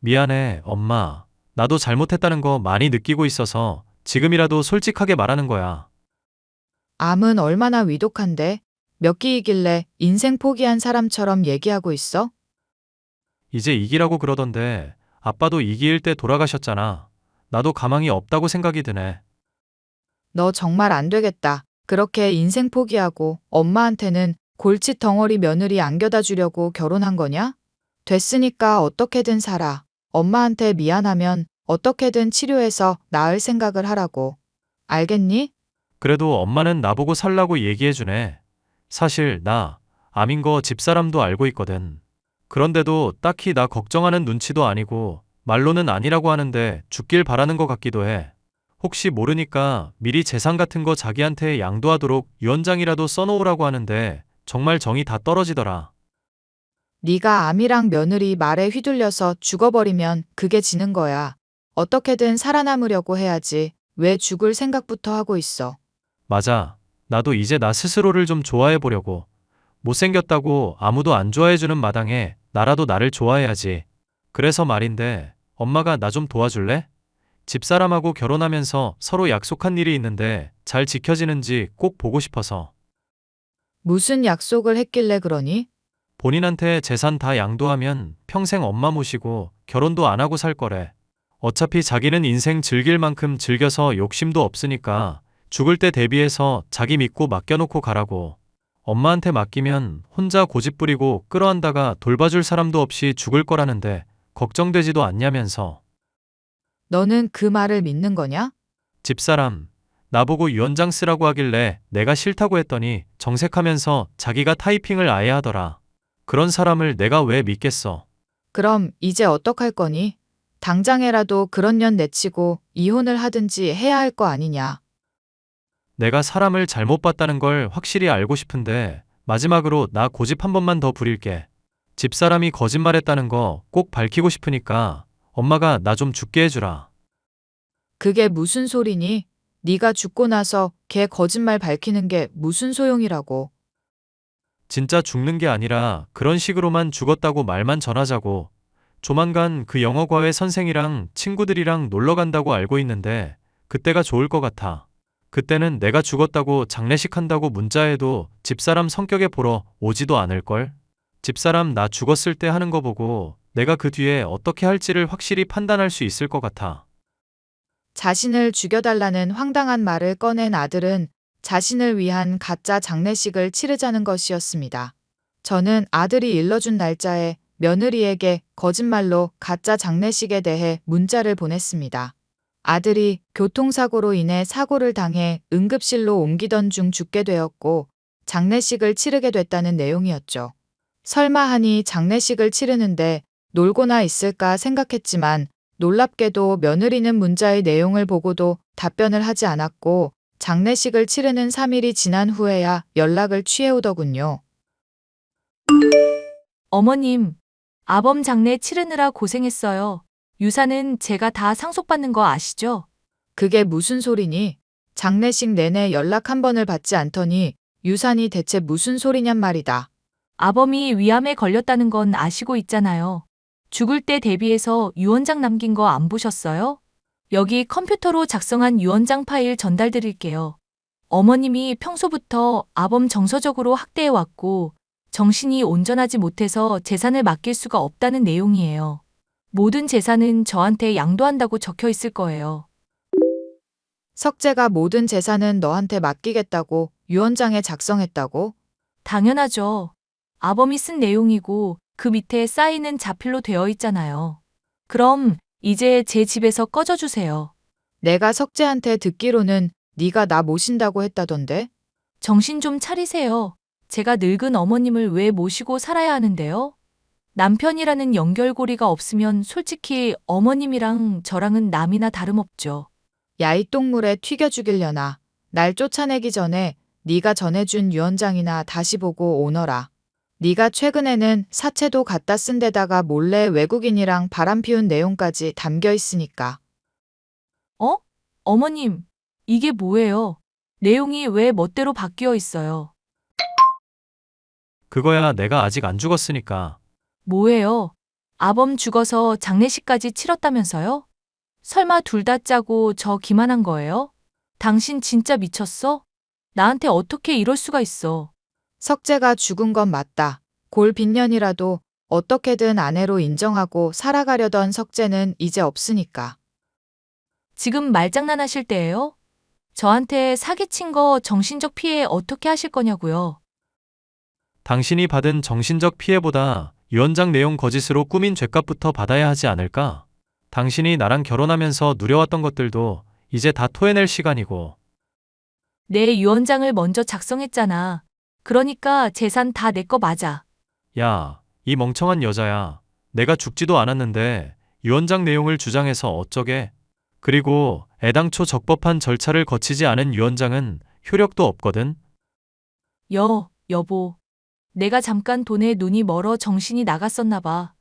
미안해, 엄마. 나도 잘못했다는 거 많이 느끼고 있어서 지금이라도 솔직하게 말하는 거야. 암은 얼마나 위독한데? 몇 끼이길래 인생 포기한 사람처럼 얘기하고 있어? 이제 이기라고 그러던데 아빠도 이기일 때 돌아가셨잖아. 나도 가망이 없다고 생각이 드네. 너 정말 안 되겠다. 그렇게 인생 포기하고 엄마한테는 골칫 덩어리 며느리 안겨다 주려고 결혼한 거냐? 됐으니까 어떻게든 살아. 엄마한테 미안하면 어떻게든 치료해서 나을 생각을 하라고. 알겠니? 그래도 엄마는 나보고 살라고 얘기해주네. 사실 나 암인 거 집사람도 알고 있거든. 그런데도 딱히 나 걱정하는 눈치도 아니고 말로는 아니라고 하는데 죽길 바라는 것 같기도 해. 혹시 모르니까 미리 재산 같은 거 자기한테 양도하도록 유언장이라도 써놓으라고 하는데 정말 정이 다 떨어지더라. 네가 암이랑 며느리 말에 휘둘려서 죽어버리면 그게 지는 거야. 어떻게든 살아남으려고 해야지. 왜 죽을 생각부터 하고 있어? 맞아. 나도 이제 나 스스로를 좀 좋아해 보려고. 못생겼다고 아무도 안 좋아해주는 마당에 나라도 나를 좋아해야지. 그래서 말인데 엄마가 나 좀 도와줄래? 집사람하고 결혼하면서 서로 약속한 일이 있는데 잘 지켜지는지 꼭 보고 싶어서. 무슨 약속을 했길래 그러니? 본인한테 재산 다 양도하면 평생 엄마 모시고 결혼도 안 하고 살 거래. 어차피 자기는 인생 즐길 만큼 즐겨서 욕심도 없으니까 죽을 때 대비해서 자기 믿고 맡겨놓고 가라고. 엄마한테 맡기면 혼자 고집 부리고 끌어안다가 돌봐줄 사람도 없이 죽을 거라는데 걱정되지도 않냐면서. 너는 그 말을 믿는 거냐? 집사람, 나보고 유언장 쓰라고 하길래 내가 싫다고 했더니 정색하면서 자기가 타이핑을 아예 하더라. 그런 사람을 내가 왜 믿겠어? 그럼 이제 어떡할 거니? 당장에라도 그런 년 내치고 이혼을 하든지 해야 할 거 아니냐? 내가 사람을 잘못 봤다는 걸 확실히 알고 싶은데 마지막으로 나 고집 한 번만 더 부릴게. 집사람이 거짓말했다는 거 꼭 밝히고 싶으니까 엄마가 나 좀 죽게 해주라. 그게 무슨 소리니? 네가 죽고 나서 걔 거짓말 밝히는 게 무슨 소용이라고. 진짜 죽는 게 아니라 그런 식으로만 죽었다고 말만 전하자고. 조만간 그 영어과외 선생이랑 친구들이랑 놀러 간다고 알고 있는데 그때가 좋을 것 같아. 그때는 내가 죽었다고 장례식 한다고 문자해도 집사람 성격에 보러 오지도 않을걸? 집사람 나 죽었을 때 하는 거 보고 내가 그 뒤에 어떻게 할지를 확실히 판단할 수 있을 것 같아. 자신을 죽여달라는 황당한 말을 꺼낸 아들은 자신을 위한 가짜 장례식을 치르자는 것이었습니다. 저는 아들이 일러준 날짜에 며느리에게 거짓말로 가짜 장례식에 대해 문자를 보냈습니다. 아들이 교통사고로 인해 사고를 당해 응급실로 옮기던 중 죽게 되었고 장례식을 치르게 됐다는 내용이었죠. 설마 하니 장례식을 치르는데 놀고나 있을까 생각했지만 놀랍게도 며느리는 문자의 내용을 보고도 답변을 하지 않았고 장례식을 치르는 3일이 지난 후에야 연락을 취해오더군요. 어머님, 아범 장례 치르느라 고생했어요. 유산은 제가 다 상속받는 거 아시죠? 그게 무슨 소리니? 장례식 내내 연락 한 번을 받지 않더니 유산이 대체 무슨 소리냔 말이다. 아범이 위암에 걸렸다는 건 아시고 있잖아요. 죽을 때 대비해서 유언장 남긴 거 안 보셨어요? 여기 컴퓨터로 작성한 유언장 파일 전달 드릴게요. 어머님이 평소부터 아범 정서적으로 학대해왔고 정신이 온전하지 못해서 재산을 맡길 수가 없다는 내용이에요. 모든 재산은 저한테 양도한다고 적혀 있을 거예요. 석재가 모든 재산은 너한테 맡기겠다고 유언장에 작성했다고? 당연하죠. 아범이 쓴 내용이고 그 밑에 사인은 자필로 되어 있잖아요. 그럼 이제 제 집에서 꺼져주세요. 내가 석재한테 듣기로는 네가 나 모신다고 했다던데? 정신 좀 차리세요. 제가 늙은 어머님을 왜 모시고 살아야 하는데요? 남편이라는 연결고리가 없으면 솔직히 어머님이랑 저랑은 남이나 다름없죠. 야 이 똥물에 튀겨 죽이려나. 날 쫓아내기 전에 네가 전해준 유언장이나 다시 보고 오너라. 네가 최근에는 사채도 갖다 쓴 데다가 몰래 외국인이랑 바람 피운 내용까지 담겨 있으니까. 어? 어머님, 이게 뭐예요? 내용이 왜 멋대로 바뀌어 있어요? 그거야 내가 아직 안 죽었으니까. 뭐예요? 아범 죽어서 장례식까지 치렀다면서요? 설마 둘 다 짜고 저 기만한 거예요? 당신 진짜 미쳤어? 나한테 어떻게 이럴 수가 있어? 석재가 죽은 건 맞다. 골 빈년이라도 어떻게든 아내로 인정하고 살아가려던 석재는 이제 없으니까. 지금 말장난하실 때예요? 저한테 사기친 거 정신적 피해 어떻게 하실 거냐고요? 당신이 받은 정신적 피해보다 유언장 내용 거짓으로 꾸민 죗값부터 받아야 하지 않을까? 당신이 나랑 결혼하면서 누려왔던 것들도 이제 다 토해낼 시간이고. 내 유언장을 먼저 작성했잖아. 그러니까 재산 다 내 거 맞아. 야, 이 멍청한 여자야. 내가 죽지도 않았는데 유언장 내용을 주장해서 어쩌게? 그리고 애당초 적법한 절차를 거치지 않은 유언장은 효력도 없거든. 여보. 내가 잠깐 돈에 눈이 멀어 정신이 나갔었나 봐.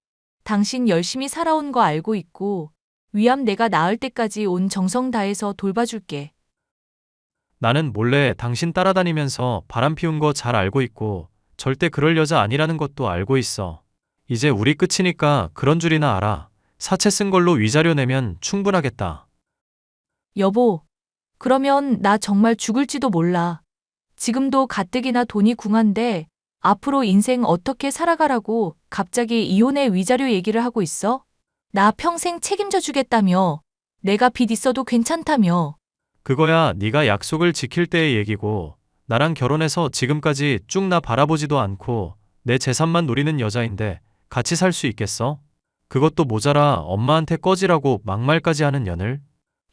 당신 열심히 살아온 거 알고 있고, 위암 내가 나을 때까지 온 정성 다해서 돌봐줄게. 나는 몰래 당신 따라다니면서 바람 피운 거 잘 알고 있고 절대 그럴 여자 아니라는 것도 알고 있어. 이제 우리 끝이니까 그런 줄이나 알아. 사채 쓴 걸로 위자료 내면 충분하겠다. 여보, 그러면 나 정말 죽을지도 몰라. 지금도 가뜩이나 돈이 궁한데 앞으로 인생 어떻게 살아가라고 갑자기 이혼의 위자료 얘기를 하고 있어? 나 평생 책임져 주겠다며. 내가 빚 있어도 괜찮다며. 그거야 네가 약속을 지킬 때의 얘기고 나랑 결혼해서 지금까지 쭉 나 바라보지도 않고 내 재산만 노리는 여자인데 같이 살 수 있겠어? 그것도 모자라 엄마한테 꺼지라고 막말까지 하는 년을?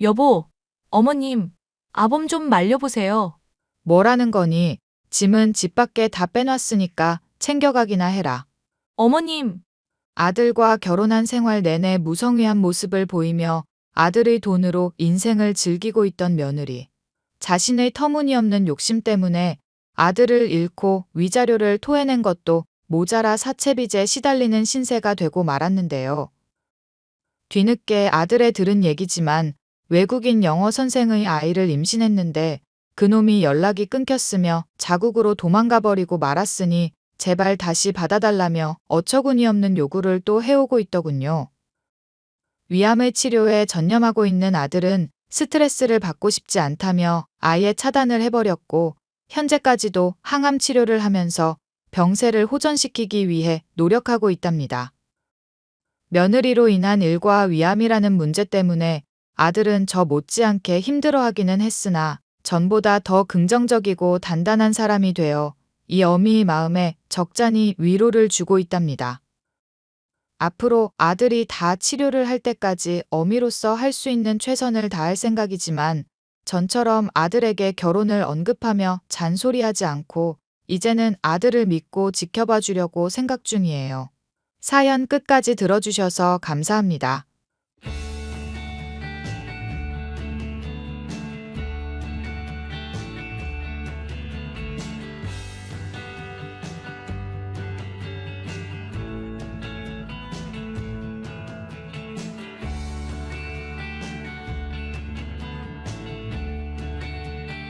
여보, 어머님, 아범 좀 말려보세요. 뭐라는 거니? 짐은 집 밖에 다 빼놨으니까 챙겨가기나 해라. 어머님, 아들과 결혼한 생활 내내 무성의한 모습을 보이며 아들의 돈으로 인생을 즐기고 있던 며느리. 자신의 터무니없는 욕심 때문에 아들을 잃고 위자료를 토해낸 것도 모자라 사채빚에 시달리는 신세가 되고 말았는데요. 뒤늦게 아들에 들은 얘기지만 외국인 영어 선생의 아이를 임신했는데 그놈이 연락이 끊겼으며 자국으로 도망가 버리고 말았으니 제발 다시 받아달라며 어처구니 없는 요구를 또 해오고 있더군요. 위암의 치료에 전념하고 있는 아들은 스트레스를 받고 싶지 않다며 아예 차단을 해버렸고 현재까지도 항암 치료를 하면서 병세를 호전시키기 위해 노력하고 있답니다. 며느리로 인한 일과 위암이라는 문제 때문에 아들은 저 못지않게 힘들어하기는 했으나 전보다 더 긍정적이고 단단한 사람이 되어 이 어미의 마음에 적잖이 위로를 주고 있답니다. 앞으로 아들이 다 치료를 할 때까지 어미로서 할 수 있는 최선을 다할 생각이지만 전처럼 아들에게 결혼을 언급하며 잔소리하지 않고 이제는 아들을 믿고 지켜봐 주려고 생각 중이에요. 사연 끝까지 들어주셔서 감사합니다.